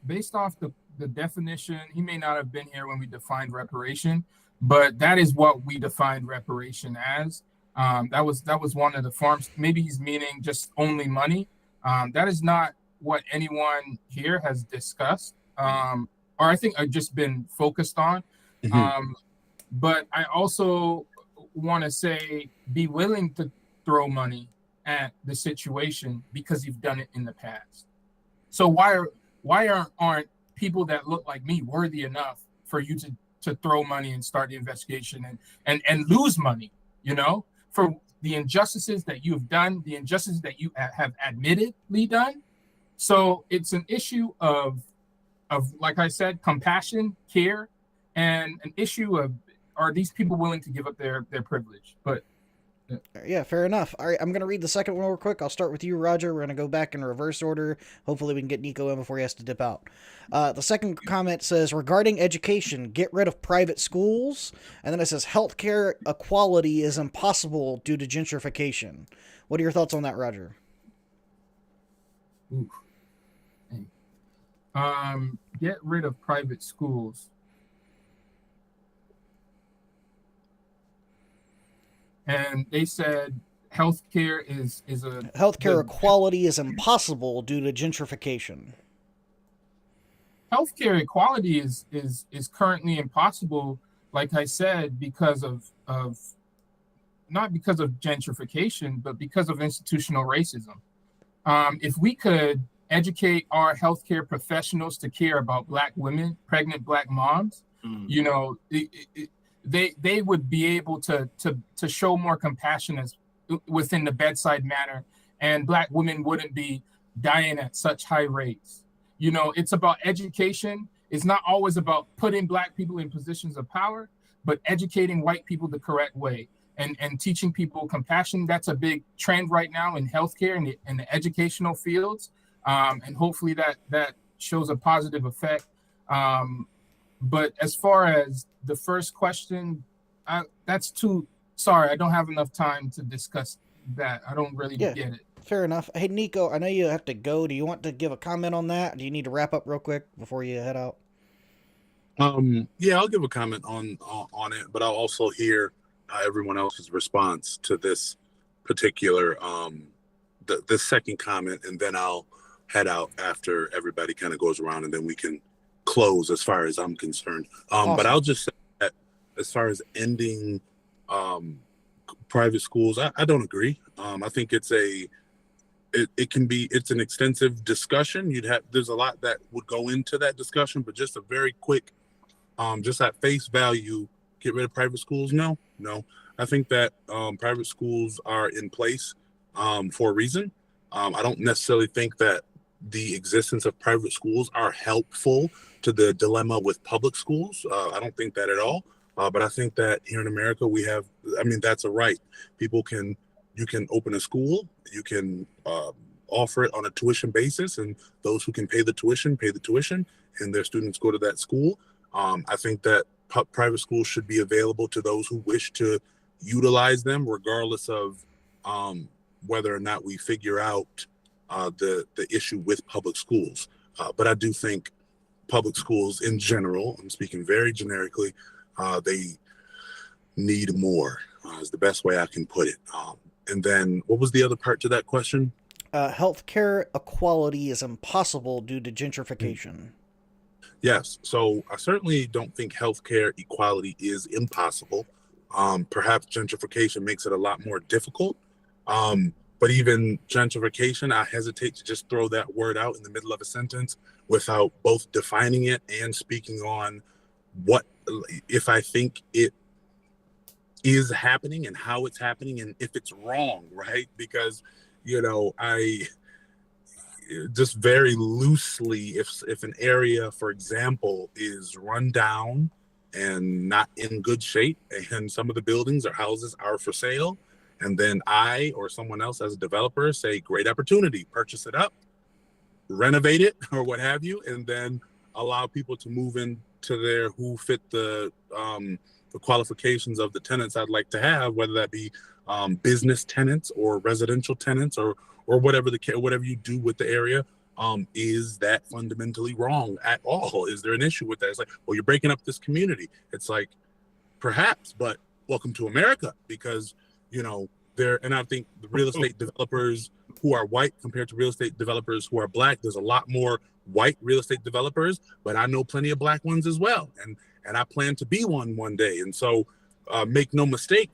[SPEAKER 3] based off the definition, he may not have been here when we defined reparation, but that is what we defined reparation as. That was one of the forms. Maybe he's meaning just only money. That is not what anyone here has discussed. Or I think I've just been focused on.
[SPEAKER 5] Mm-hmm.
[SPEAKER 3] But I also want to say be willing to throw money at the situation because you've done it in the past. So why aren't people that look like me worthy enough for you to throw money and start the investigation and lose money, for the injustices that you've done, the injustices that you have admittedly done. So it's an issue of like I said, compassion, care, and an issue of, are these people willing to give up their privilege? But
[SPEAKER 1] Yeah, fair enough. All right, I'm going to read the second one real quick. I'll start with you, Roger. We're going to go back in reverse order. Hopefully we can get Nico in before he has to dip out. The second comment says, regarding education, get rid of private schools. And then it says, healthcare equality is impossible due to gentrification. What are your thoughts on that, Roger?
[SPEAKER 3] oof. Get rid of private schools. And they said healthcare is a
[SPEAKER 1] Healthcare equality is impossible due to gentrification.
[SPEAKER 3] Healthcare equality is currently impossible, like I said, because of not because of gentrification, but because of institutional racism. If we could educate our healthcare professionals to care about Black women, pregnant Black moms, they would be able to show more compassion as within the bedside manner, and Black women wouldn't be dying at such high rates. It's about education. It's not always about putting Black people in positions of power, but educating white people the correct way and teaching people compassion. That's a big trend right now in healthcare and in the educational fields. And hopefully that shows a positive effect. But as far as the first question, that's too, sorry, I don't have enough time to discuss that. I don't really get it.
[SPEAKER 1] Fair enough. Hey, Nico, I know you have to go. Do you want to give a comment on that? Do you need to wrap up real quick before you head out?
[SPEAKER 5] Yeah, I'll give a comment on it, but I'll also hear everyone else's response to this particular, the second comment, and then I'll head out after everybody kind of goes around, and then we can close as far as I'm concerned.
[SPEAKER 1] Awesome.
[SPEAKER 5] But I'll just say that as far as ending private schools, I don't agree. I think it's an extensive discussion. There's a lot that would go into that discussion, but just a very quick, just at face value, get rid of private schools. No. I think that private schools are in place for a reason. I don't necessarily think that the existence of private schools are helpful to the dilemma with public schools. I don't think that at all. But I think that here in America, that's a right. You can open a school, you can offer it on a tuition basis, and those who can pay the tuition, and their students go to that school. I think that private schools should be available to those who wish to utilize them, regardless of whether or not we figure out the issue with public schools. But I do think public schools in general, I'm speaking very generically, they need more, is the best way I can put it. And then what was the other part to that question?
[SPEAKER 1] Healthcare equality is impossible due to gentrification.
[SPEAKER 5] Yes. So I certainly don't think healthcare equality is impossible. Perhaps gentrification makes it a lot more difficult. But even gentrification, I hesitate to just throw that word out in the middle of a sentence without both defining it and speaking on what, if I think it is happening and how it's happening and if it's wrong, right? Because, I just very loosely, if an area, for example, is run down and not in good shape, and some of the buildings or houses are for sale, and then I or someone else as a developer say, great opportunity, purchase it up, renovate it or what have you, and then allow people to move into there who fit the qualifications of the tenants I'd like to have, whether that be business tenants or residential tenants or whatever you do with the area. Is that fundamentally wrong at all? Is there an issue with that? It's like, well, you're breaking up this community. It's like, perhaps, but welcome to America, because and I think the real estate developers who are white compared to real estate developers who are Black, there's a lot more white real estate developers, but I know plenty of Black ones as well. And I plan to be one day. And so make no mistake,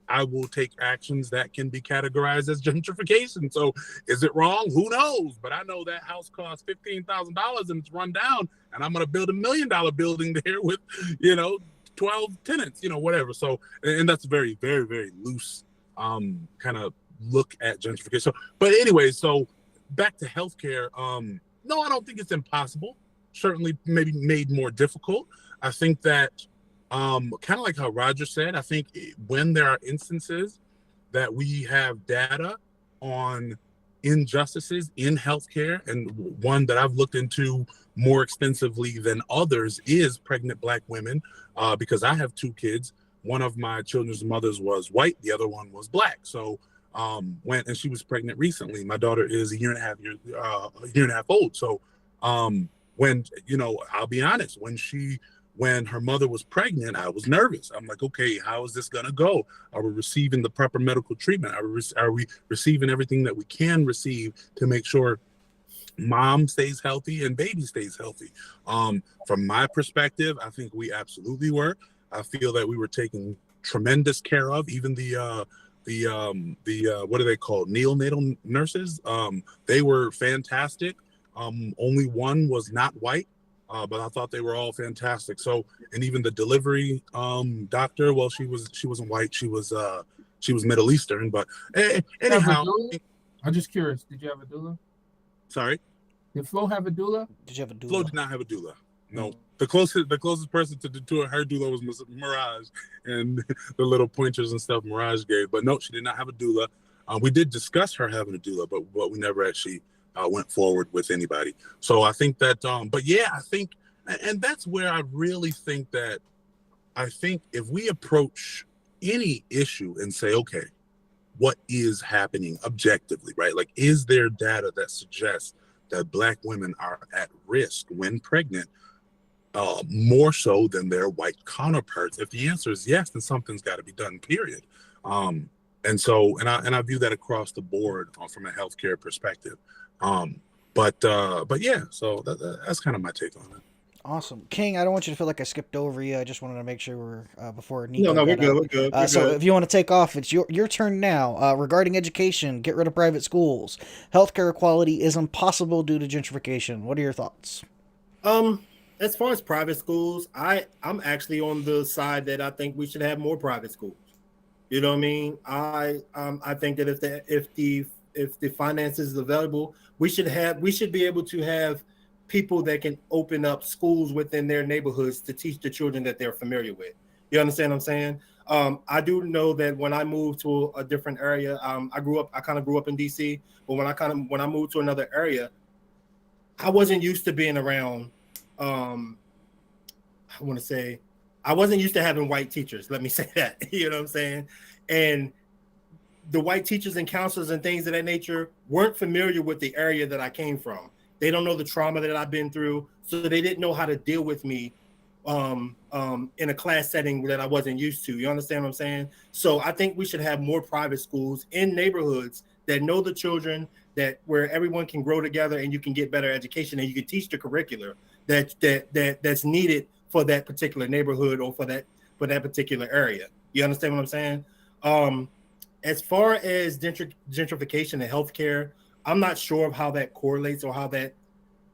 [SPEAKER 5] I will take actions that can be categorized as gentrification. So is it wrong? Who knows? But I know that house costs $15,000 and it's run down, and I'm going to build $1 million building there with, 12 tenants, whatever. So, and that's a very, very, very loose kind of look at gentrification. So, but anyway, so back to healthcare. No, I don't think it's impossible. Certainly maybe made more difficult. I think that kind of like how Roger said, I think when there are instances that we have data on injustices in healthcare, and one that I've looked into more extensively than others is pregnant Black women, because I have 2 kids. One of my children's mothers was white, the other one was Black. So and she was pregnant recently. My daughter is a year and a half old. So when, I'll be honest, when her mother was pregnant, I was nervous. I'm like, okay, how is this gonna go? Are we receiving the proper medical treatment? Are we receiving everything that we can receive to make sure mom stays healthy and baby stays healthy? From my perspective, I think we absolutely were. I feel that we were taken tremendous care of. Even the what are they called? Neonatal nurses. They were fantastic. Only one was not white. But I thought they were all fantastic. So, and even the delivery doctor, well, she wasn't white. She was Middle Eastern. But anyhow,
[SPEAKER 3] I'm just curious. Did you have a doula?
[SPEAKER 5] Sorry,
[SPEAKER 3] did Flo have a doula?
[SPEAKER 1] Did you have a doula?
[SPEAKER 5] Flo did not have a doula. No, the closest person to her doula was Mirage, and the little pointers and stuff Mirage gave. But no, she did not have a doula. We did discuss her having a doula, but we never actually went forward with anybody. So I think that, but yeah, I think, and that's where I really think that, I think if we approach any issue and say, okay, what is happening objectively, right? Like, is there data that suggests that Black women are at risk when pregnant, more so than their white counterparts? If the answer is yes, then something's got to be done, period. And so, and I view that across the board from a healthcare perspective. But yeah, so that's kind of my take on it.
[SPEAKER 1] Awesome. King, I don't want you to feel like I skipped over you. I just wanted to make sure we're before Nico.
[SPEAKER 4] No, we're good.
[SPEAKER 1] So if you want to take off, it's your turn now. Regarding education, get rid of private schools. Healthcare equality is impossible due to gentrification. What are your thoughts?
[SPEAKER 4] As far as private schools, I'm actually on the side that I think we should have more private schools. You know what I mean? I think that if the finances is available, we should be able to have people that can open up schools within their neighborhoods to teach the children that they're familiar with. You understand what I'm saying? I do know that when I moved to a different area, I kind of grew up in DC, but when I moved to another area, I wasn't used to being around. I wasn't used to having white teachers. Let me say that. You know what I'm saying? And the white teachers and counselors and things of that nature weren't familiar with the area that I came from. They don't know the trauma that I've been through, so they didn't know how to deal with me in a class setting that I wasn't used to. You understand what I'm saying? So I think we should have more private schools in neighborhoods that know the children, that where everyone can grow together and you can get better education and you can teach the curricular that's needed for that particular neighborhood or for that particular area. You understand what I'm saying? As far as gentrification and healthcare, I'm not sure of how that correlates or how that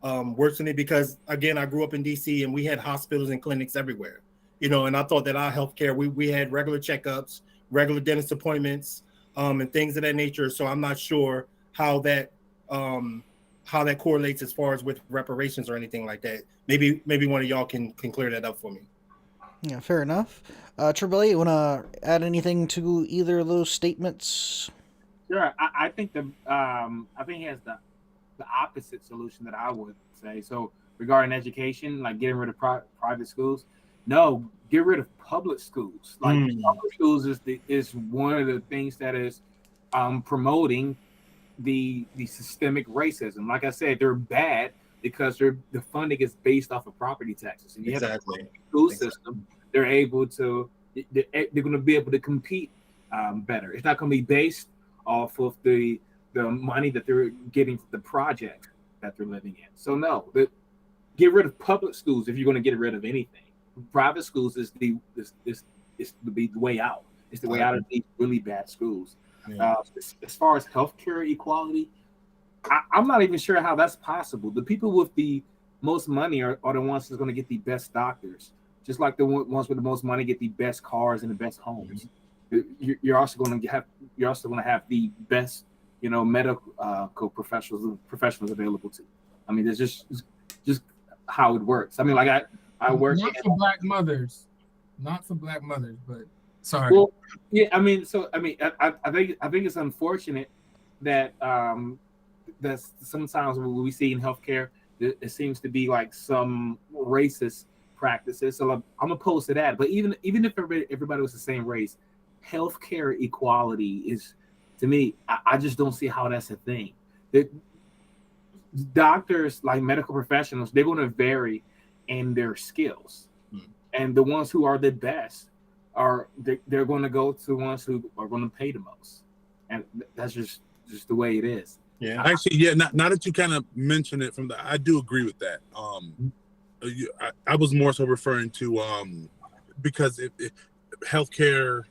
[SPEAKER 4] works in it, because again, I grew up in DC and we had hospitals and clinics everywhere, and I thought that our healthcare, we had regular checkups, regular dentist appointments, and things of that nature. So I'm not sure how that correlates as far as with reparations or anything like that. Maybe one of y'all can clear that up for me.
[SPEAKER 1] Yeah, fair enough. Trebelli, you want to add anything to either of those statements?
[SPEAKER 2] Sure. I think he has the opposite solution that I would say. So regarding education, like getting rid of private schools, no, get rid of public schools. Like public schools is one of the things that is promoting the systemic racism. Like I said, they're bad because the funding is based off of property taxes. And you have a school system, they're going to be able to compete better. It's not going to be based off of the money that they're getting for the project that they're living in. So no, get rid of public schools if you're going to get rid of anything. Private schools is it's the way out. It's the way out of these really bad schools.
[SPEAKER 4] Yeah.
[SPEAKER 2] As far as healthcare equality, I'm not even sure how that's possible. The people with the most money are the ones that's going to get the best doctors, just like the ones with the most money get the best cars and the best homes. You're also going to have the best, medical professionals available too. I mean, there's just how it works. I mean, like I work
[SPEAKER 3] not for black mothers, but sorry.
[SPEAKER 2] Well, yeah, I mean, I think it's unfortunate that that's sometimes what we see in healthcare. It seems to be like some racist practices. So I'm opposed to that. But even if everybody was the same race, healthcare equality is, to me, I just don't see how that's a thing. The doctors, like medical professionals, they're going to vary in their skills, and the ones who are the best they're going to go to ones who are going to pay the most, and that's just the way it is.
[SPEAKER 4] Yeah,
[SPEAKER 5] actually, yeah. Now that you kind of mention it I do agree with that. I was more so referring to because healthcare,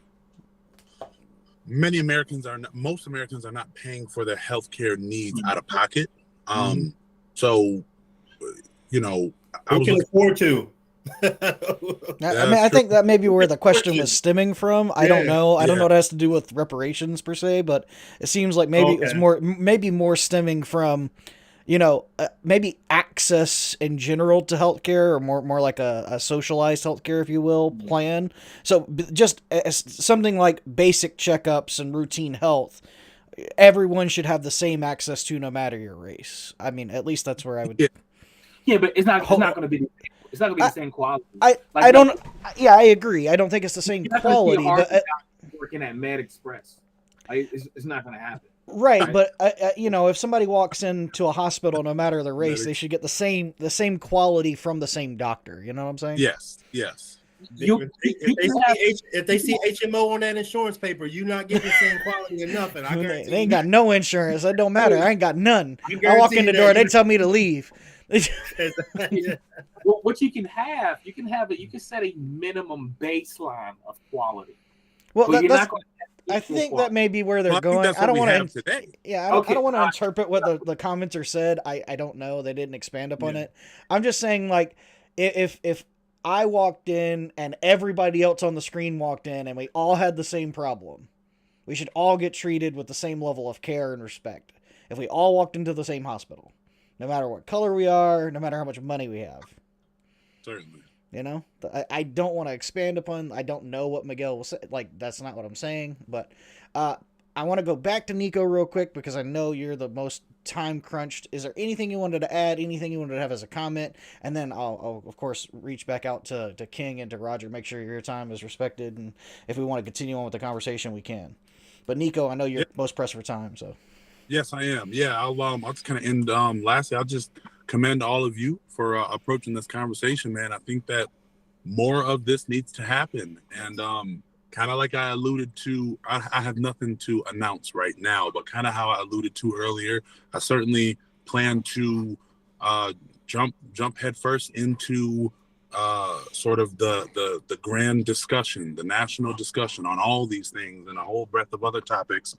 [SPEAKER 5] most Americans are not paying for their healthcare needs out of pocket. So,
[SPEAKER 4] I can afford to.
[SPEAKER 6] I mean, I think that may be where the question was stemming from. I don't know. I don't know what it has to do with reparations per se, but it seems like maybe it was more stemming from, maybe access in general to healthcare, or more like a socialized healthcare, if you will, plan. So just something like basic checkups and routine health, everyone should have the same access to, no matter your race. I mean, at least that's where I would.
[SPEAKER 2] Yeah, but it's not going to be. It's not going to be the same quality.
[SPEAKER 6] I agree. I don't think it's the same quality. But
[SPEAKER 2] working at Med Express, it's not going to happen.
[SPEAKER 6] Right, but if somebody walks into a hospital, no matter the race, they should get the same quality from the same doctor. You know what I'm saying?
[SPEAKER 5] Yes.
[SPEAKER 4] If they see HMO on that insurance paper, you're not getting the same quality or nothing. I guarantee
[SPEAKER 6] they ain't got no insurance. It don't matter. I ain't got none. I walk in the door, they tell me to leave.
[SPEAKER 2] Well, what you can set a minimum baseline of quality.
[SPEAKER 6] Well, I think that may be where they're going. I don't want to. Yeah, I don't want to interpret what the commenter said. I don't know. They didn't expand upon it. I'm just saying, like, if I walked in and everybody else on the screen walked in and we all had the same problem, we should all get treated with the same level of care and respect. If we all walked into the same hospital, no matter what color we are, no matter how much money we have.
[SPEAKER 5] Certainly.
[SPEAKER 6] I don't want to expand upon. I don't know what Miguel will say. Like, that's not what I'm saying. But I want to go back to Nico real quick, because I know you're the most time crunched. Is there anything you wanted to add? Anything you wanted to have as a comment? And then I'll of course reach back out to King and to Roger, make sure your time is respected. And if we want to continue on with the conversation, we can. But Nico, I know you're most pressed for time, so.
[SPEAKER 5] Yes, I am. Yeah, I'll just kind of end. Lastly, I'll just commend all of you for approaching this conversation, man. I think that more of this needs to happen, and kind of like I alluded to, I have nothing to announce right now, but kind of how I alluded to earlier, I certainly plan to jump headfirst into sort of the grand discussion, the national discussion on all these things and a whole breadth of other topics.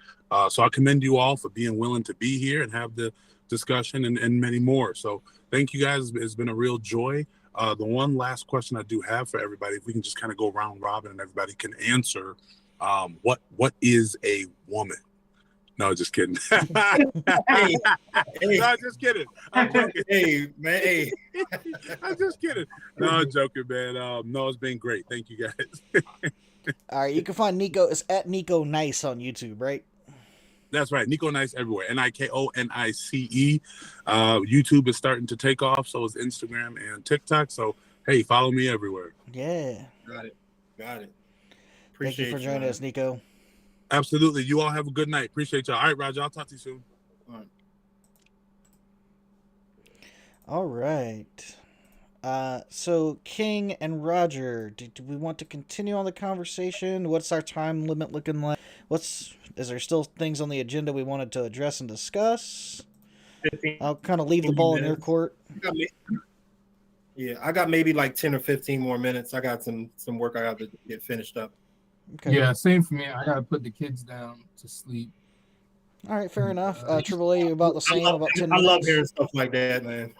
[SPEAKER 5] So I commend you all for being willing to be here and have the discussion and many more. So thank you guys. It's been a real joy. The one last question I do have for everybody, if we can just kind of go round robin and everybody can answer, what is a woman? No, just kidding.
[SPEAKER 4] hey,
[SPEAKER 5] no, just kidding. I'm joking.
[SPEAKER 4] Hey, man. Hey.
[SPEAKER 5] I'm just kidding. No, I'm joking, man. No, it's been great. Thank you, guys.
[SPEAKER 6] All right, you can find Nico. It's at Nico Nice on YouTube, right?
[SPEAKER 5] That's right. Nico Nice everywhere. NIKONICE. YouTube is starting to take off. So is Instagram and TikTok. So, hey, follow me everywhere.
[SPEAKER 6] Yeah.
[SPEAKER 4] Got it.
[SPEAKER 6] Thank you for joining us, Nico.
[SPEAKER 5] Absolutely. You all have a good night. Appreciate y'all. All right, Roger. I'll talk to you soon.
[SPEAKER 6] All right. So King and Roger, do we want to continue on the conversation? What's our time limit looking like? Is there still things on the agenda we wanted to address and discuss?
[SPEAKER 4] 15,
[SPEAKER 6] I'll kind of leave the ball in your court.
[SPEAKER 4] Yeah, I got maybe like 10 or 15 more minutes. I got some work I got to get finished up.
[SPEAKER 3] Okay. Yeah, same for me. I gotta put the kids down to sleep.
[SPEAKER 6] All right, fair enough. Triple A about the same, about 10
[SPEAKER 4] I love
[SPEAKER 6] minutes.
[SPEAKER 4] hearing stuff like that, man.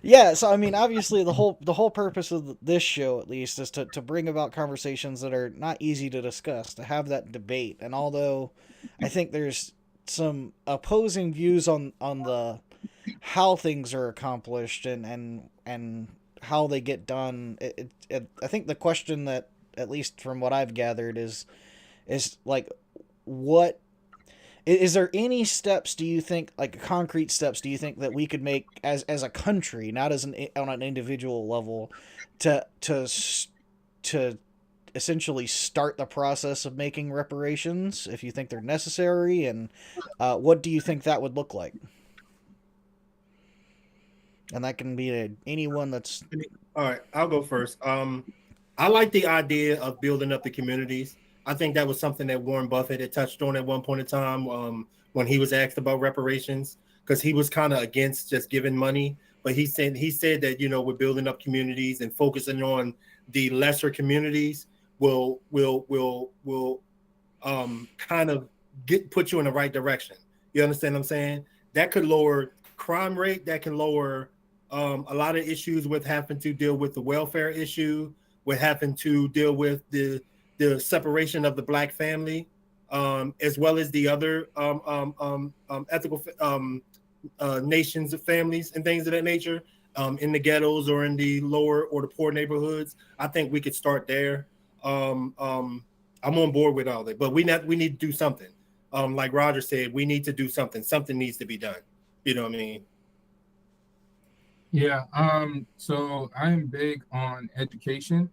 [SPEAKER 6] Yeah, so I mean, obviously the whole purpose of this show, at least, is to bring about conversations that are not easy to discuss, to have that debate. And although I think there's some opposing views on the how things are accomplished and how they get done, I think the question that, at least from what I've gathered, is like, what is there any steps, do you think, like concrete steps, do you think that we could make as a country, not as on an individual level, to essentially start the process of making reparations, if you think they're necessary, and what do you think that would look like? And that can be anyone that's...
[SPEAKER 4] All right, I'll go first. I like the idea of building up the communities. I think that was something that Warren Buffett had touched on at one point in time, when he was asked about reparations, because he was kind of against just giving money. But he said that, we're building up communities and focusing on the lesser communities will kind of put you in the right direction. You understand what I'm saying? That could lower crime rate. That can lower a lot of issues with having to deal with the welfare issue, with having to deal with the separation of the Black family, as well as the other ethical nations of families and things of that nature, in the ghettos or in the lower or the poor neighborhoods. I think we could start there. I'm on board with all that, but we need to do something. Like Roger said, we need to do something. Something needs to be done. You know what I mean?
[SPEAKER 3] Yeah. So I am big on education.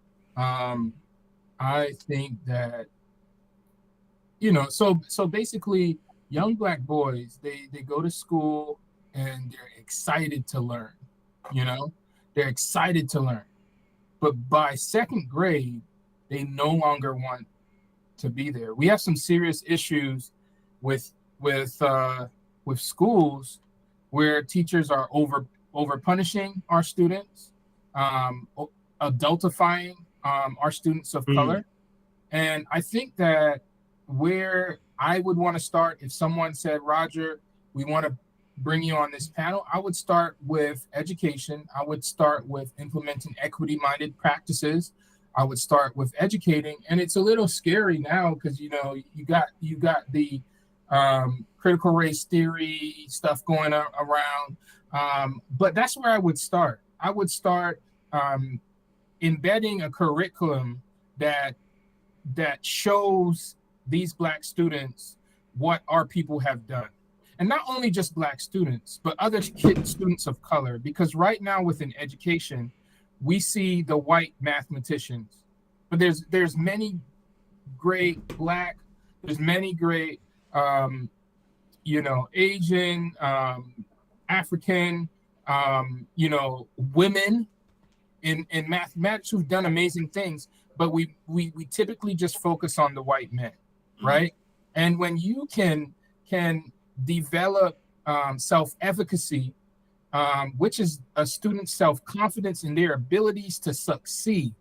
[SPEAKER 3] I think that, so basically young Black boys, they go to school and they're excited to learn, they're excited to learn. But by second grade, they no longer want to be there. We have some serious issues with schools where teachers are over punishing our students, adultifying our students of color. And I think that where I would want to start, if someone said, Roger, we want to bring you on this panel, I would start with education. I would start with implementing equity-minded practices. I would start with educating. And it's a little scary now because, you got the critical race theory stuff going around. But that's where I would start. I would start embedding a curriculum that shows these Black students what our people have done. And not only just Black students, but other students of color. Because right now within education, we see the white mathematicians. But there's many great Black, there's many great, Asian, African, women in mathematics who've done amazing things, but we typically just focus on the white men, right? And when you can develop self-efficacy, which is a student's self-confidence in their abilities to succeed,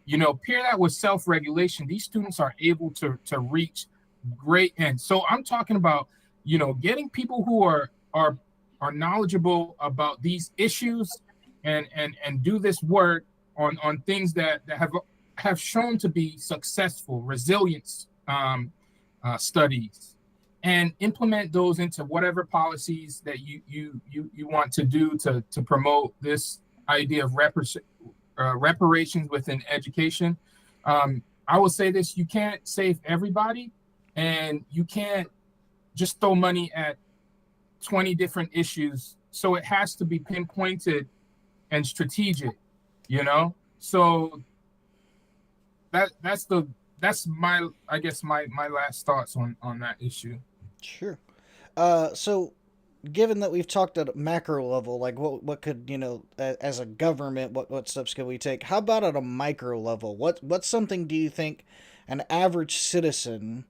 [SPEAKER 3] pair that with self-regulation, these students are able to reach great ends. So I'm talking about, getting people who are knowledgeable about these issues and do this work on things that have shown to be successful, resilience studies, and implement those into whatever policies that you want to do to promote this idea of reparations within education. I will say this: you can't save everybody, and you can't just throw money at 20 different issues. So it has to be pinpointed and strategic, So that's my last thoughts on that issue.
[SPEAKER 6] Sure. So given that we've talked at a macro level, like what could, as a government, what steps could we take? How about at a micro level? What's something do you think an average citizen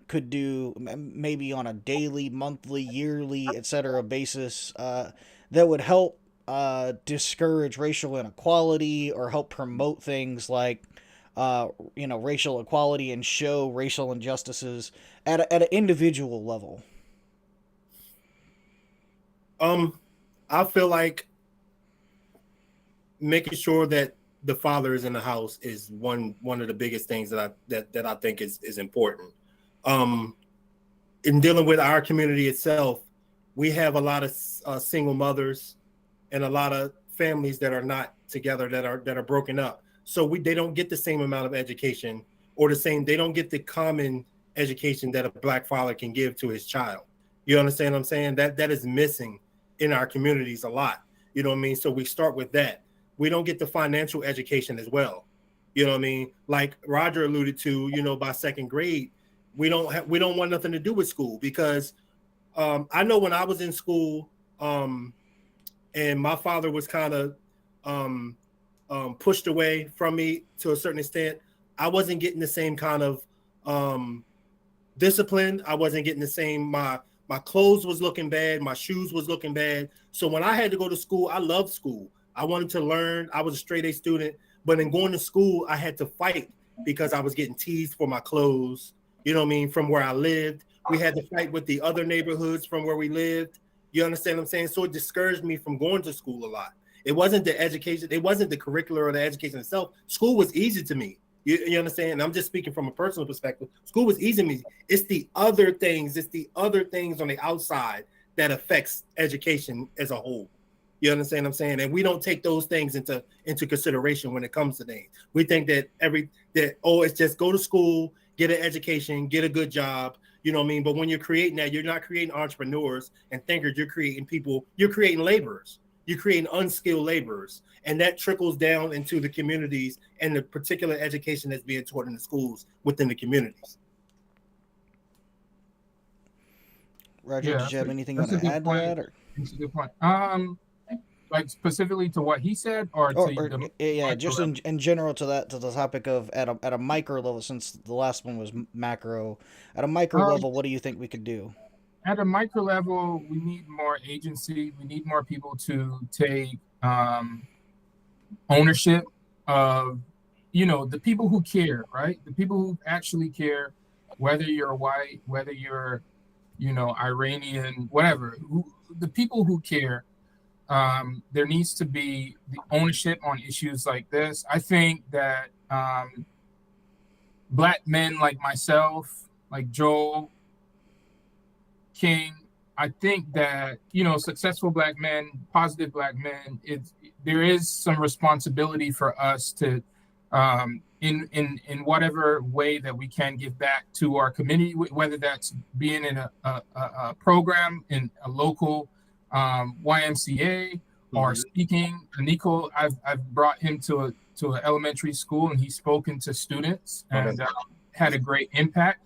[SPEAKER 6] could do, maybe on a daily, monthly, yearly, etc. basis, that would help discourage racial inequality or help promote things like racial equality and show racial injustices at an individual level?
[SPEAKER 4] I feel like making sure that the father is in the house is one of the biggest things that I think is important. In dealing with our community itself, we have a lot of single mothers and a lot of families that are not together, that are broken up. So they don't get the same amount of education, or they don't get the common education that a Black father can give to his child. You understand what I'm saying? That is missing in our communities a lot. You know what I mean? So we start with that. We don't get the financial education as well. You know what I mean? Like Roger alluded to, by second grade, we don't want nothing to do with school, because I know when I was in school, and my father was kind of pushed away from me to a certain extent, I wasn't getting the same kind of discipline. I wasn't getting the same, my clothes was looking bad, my shoes was looking bad. So when I had to go to school, I loved school. I wanted to learn. I was a straight A student, but in going to school, I had to fight because I was getting teased for my clothes. You know what I mean? From where I lived, we had to fight with the other neighborhoods from where we lived. You understand what I'm saying? So it discouraged me from going to school a lot. It wasn't the education. It wasn't the curricular or the education itself. School was easy to me. You understand? And I'm just speaking from a personal perspective. School was easy to me. It's the other things. It's the other things on the outside that affects education as a whole. You understand what I'm saying? And we don't take those things into consideration when it comes to things. We think that it's just go to school, get an education, get a good job. You know what I mean? But when you're creating that, you're not creating entrepreneurs and thinkers. You're creating people. You're creating laborers. You're creating unskilled laborers. And that trickles down into the communities and the particular education that's being taught in the schools within the communities.
[SPEAKER 6] Roger, did you have anything you want to add to that? Or?
[SPEAKER 3] That's a good point. Like specifically to what he said,
[SPEAKER 6] just in general to the topic of at a micro level, since the last one was macro. At a micro level, what do you think we could do?
[SPEAKER 3] At a micro level, we need more agency. We need more people to take ownership of, the people who care, right? The people who actually care, whether you're white, whether you're, Iranian, whatever. The people who care. There needs to be the ownership on issues like this. I think that Black men like myself, like Joel, King, I think that, successful Black men, positive Black men, there is some responsibility for us to, in whatever way that we can give back to our community, whether that's being in a program in a local YMCA or speaking. Nico, I've brought him to an elementary school, and he's spoken to students and had a great impact.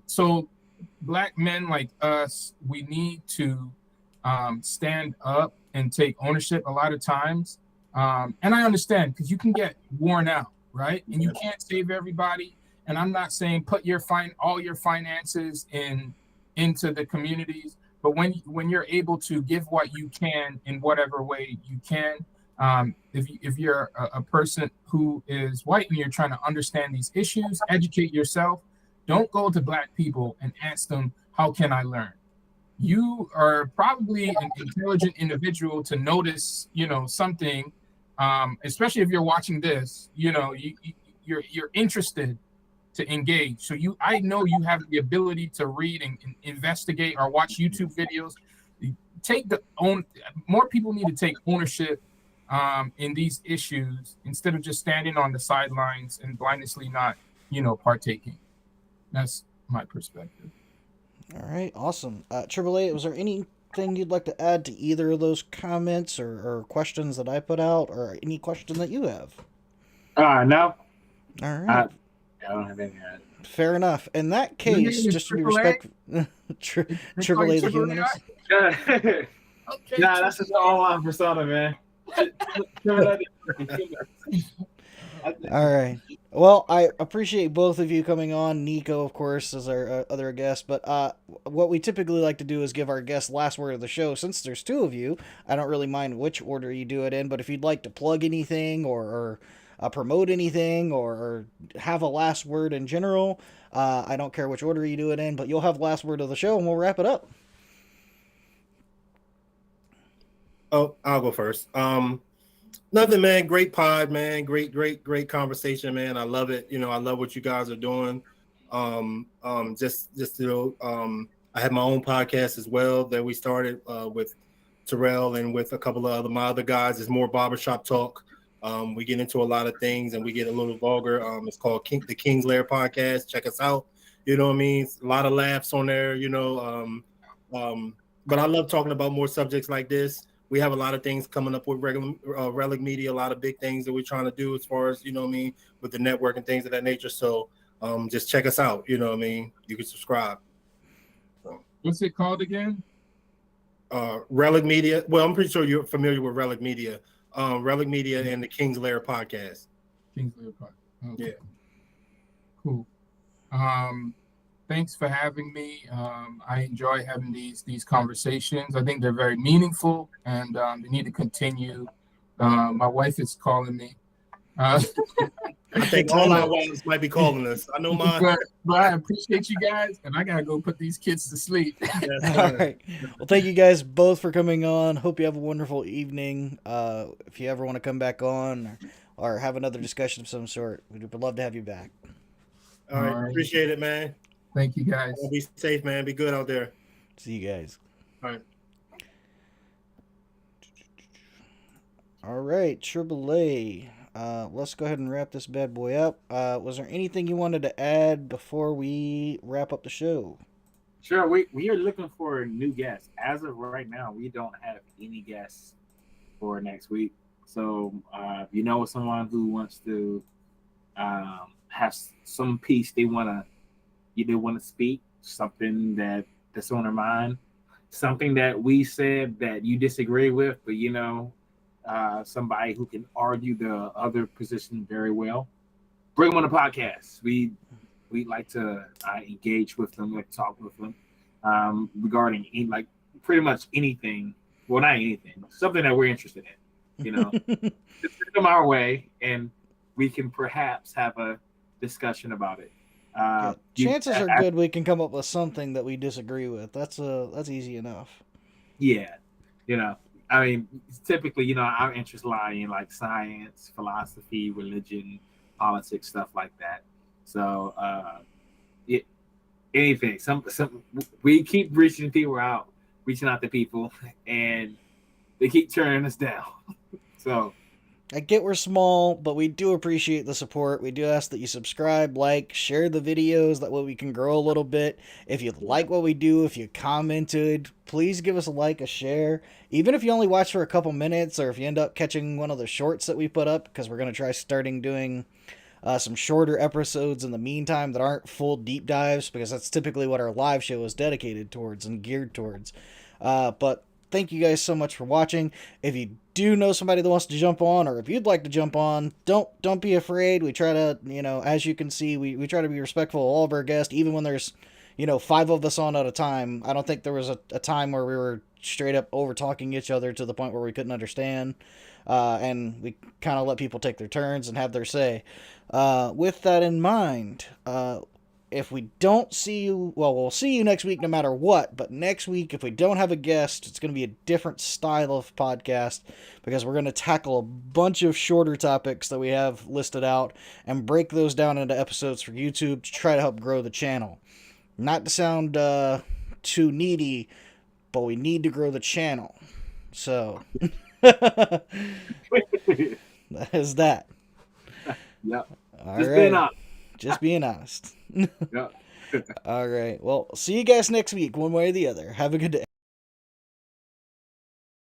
[SPEAKER 3] So Black men like us, we need to stand up and take ownership a lot of times. And I understand, because you can get worn out, right? And you can't save everybody. And I'm not saying put all your finances into the communities. But when you're able to give what you can in whatever way you can, if you're a person who is white and you're trying to understand these issues, educate yourself. Don't go to Black people and ask them, how can I learn? You are probably an intelligent individual to notice, something, especially if you're watching this, you're interested to engage. So I know you have the ability to read and investigate or watch YouTube videos. More people need to take ownership in these issues instead of just standing on the sidelines and blindly not, partaking. That's my perspective.
[SPEAKER 6] All right, awesome. Triple A, was there anything you'd like to add to either of those comments or questions that I put out, or any question that you have?
[SPEAKER 2] No.
[SPEAKER 6] All right.
[SPEAKER 2] I don't have any.
[SPEAKER 6] Fair enough. In that case, just to be respectful, Triple A the Humanist.
[SPEAKER 2] Okay. Nah, that's just all on persona, man.
[SPEAKER 6] All right. Well, I appreciate both of you coming on. Nico, of course, as our other guest. But what we typically like to do is give our guest last word of the show. Since there's two of you, I don't really mind which order you do it in. But if you'd like to plug anything or promote anything or have a last word in general, I don't care which order you do it in. But you'll have last word of the show, and we'll wrap it up.
[SPEAKER 4] Oh, I'll go first. Nothing, man. Great pod, man. Great conversation, man. I love it. I love what you guys are doing. Just I have my own podcast as well that we started with Terrell and with a couple of my other guys. It's more barbershop talk. We get into a lot of things and we get a little vulgar. It's called the King's Lair Podcast. Check us out. You know what I mean? A lot of laughs on there. But I love talking about more subjects like this. We have a lot of things coming up with Relic Media, a lot of big things that we're trying to do as far as, with the network and things of that nature. So just check us out. You can subscribe.
[SPEAKER 3] What's it called again?
[SPEAKER 4] Relic Media. Well, I'm pretty sure you're familiar with Relic Media. Relic Media and the King's Lair Podcast.
[SPEAKER 3] King's Lair Podcast. Okay.
[SPEAKER 4] Yeah.
[SPEAKER 3] Cool. Thanks for having me. I enjoy having these conversations. I think they're very meaningful, and they need to continue. My wife is calling me.
[SPEAKER 4] I think all our wives might be calling us. I know mine.
[SPEAKER 3] But I appreciate you guys, and I gotta go put these kids to sleep.
[SPEAKER 6] Yes, all right. Well, thank you guys both for coming on. Hope you have a wonderful evening. If you ever want to come back on or have another discussion of some sort, we'd love to have you back.
[SPEAKER 4] All right. Appreciate it, man.
[SPEAKER 3] Thank you, guys.
[SPEAKER 4] Be safe, man. Be good out there.
[SPEAKER 6] See you guys.
[SPEAKER 4] All right.
[SPEAKER 6] All right, AAA. Let's go ahead and wrap this bad boy up. Was there anything you wanted to add before we wrap up the show?
[SPEAKER 2] Sure. We are looking for new guests. As of right now, we don't have any guests for next week. So if you know someone who wants to have some piece they want to speak, something that's on their mind, something that we said that you disagree with, but somebody who can argue the other position very well, bring them on the podcast. We like to engage with them, like talk with them regarding pretty much anything. Well, not anything, something that we're interested in. Just send them our way, and we can perhaps have a discussion about it.
[SPEAKER 6] Chances are good we can come up with something that we disagree with. That's easy enough.
[SPEAKER 2] Yeah, I mean, typically, our interests lie in like science, philosophy, religion, politics, stuff like that. So, anything. Some we keep reaching out to people, and they keep turning us down. So.
[SPEAKER 6] I get we're small, but we do appreciate the support. We do ask that you subscribe, like, share the videos. That way we can grow a little bit. If you like what we do, if you commented, please give us a like, a share. Even if you only watch for a couple minutes, or if you end up catching one of the shorts that we put up, because we're going to try starting doing some shorter episodes in the meantime that aren't full deep dives, because that's typically what our live show is dedicated towards and geared towards. But thank you guys so much for watching. If you do know somebody that wants to jump on, or if you'd like to jump on, don't be afraid. We try to, as you can see, we try to be respectful of all of our guests, even when there's, 5 of us on at a time. I don't think there was a time where we were straight up over talking each other to the point where we couldn't understand. And we kind of let people take their turns and have their say. With that in mind, if we don't see you, well, we'll see you next week no matter what, but next week, if we don't have a guest, it's going to be a different style of podcast, because we're going to tackle a bunch of shorter topics that we have listed out and break those down into episodes for YouTube to try to help grow the channel. Not to sound too needy, but we need to grow the channel. So, that is that.
[SPEAKER 2] Yep.
[SPEAKER 6] Just being honest.
[SPEAKER 2] Yeah.
[SPEAKER 6] All right. Well, see you guys next week, one way or the other. Have a good day.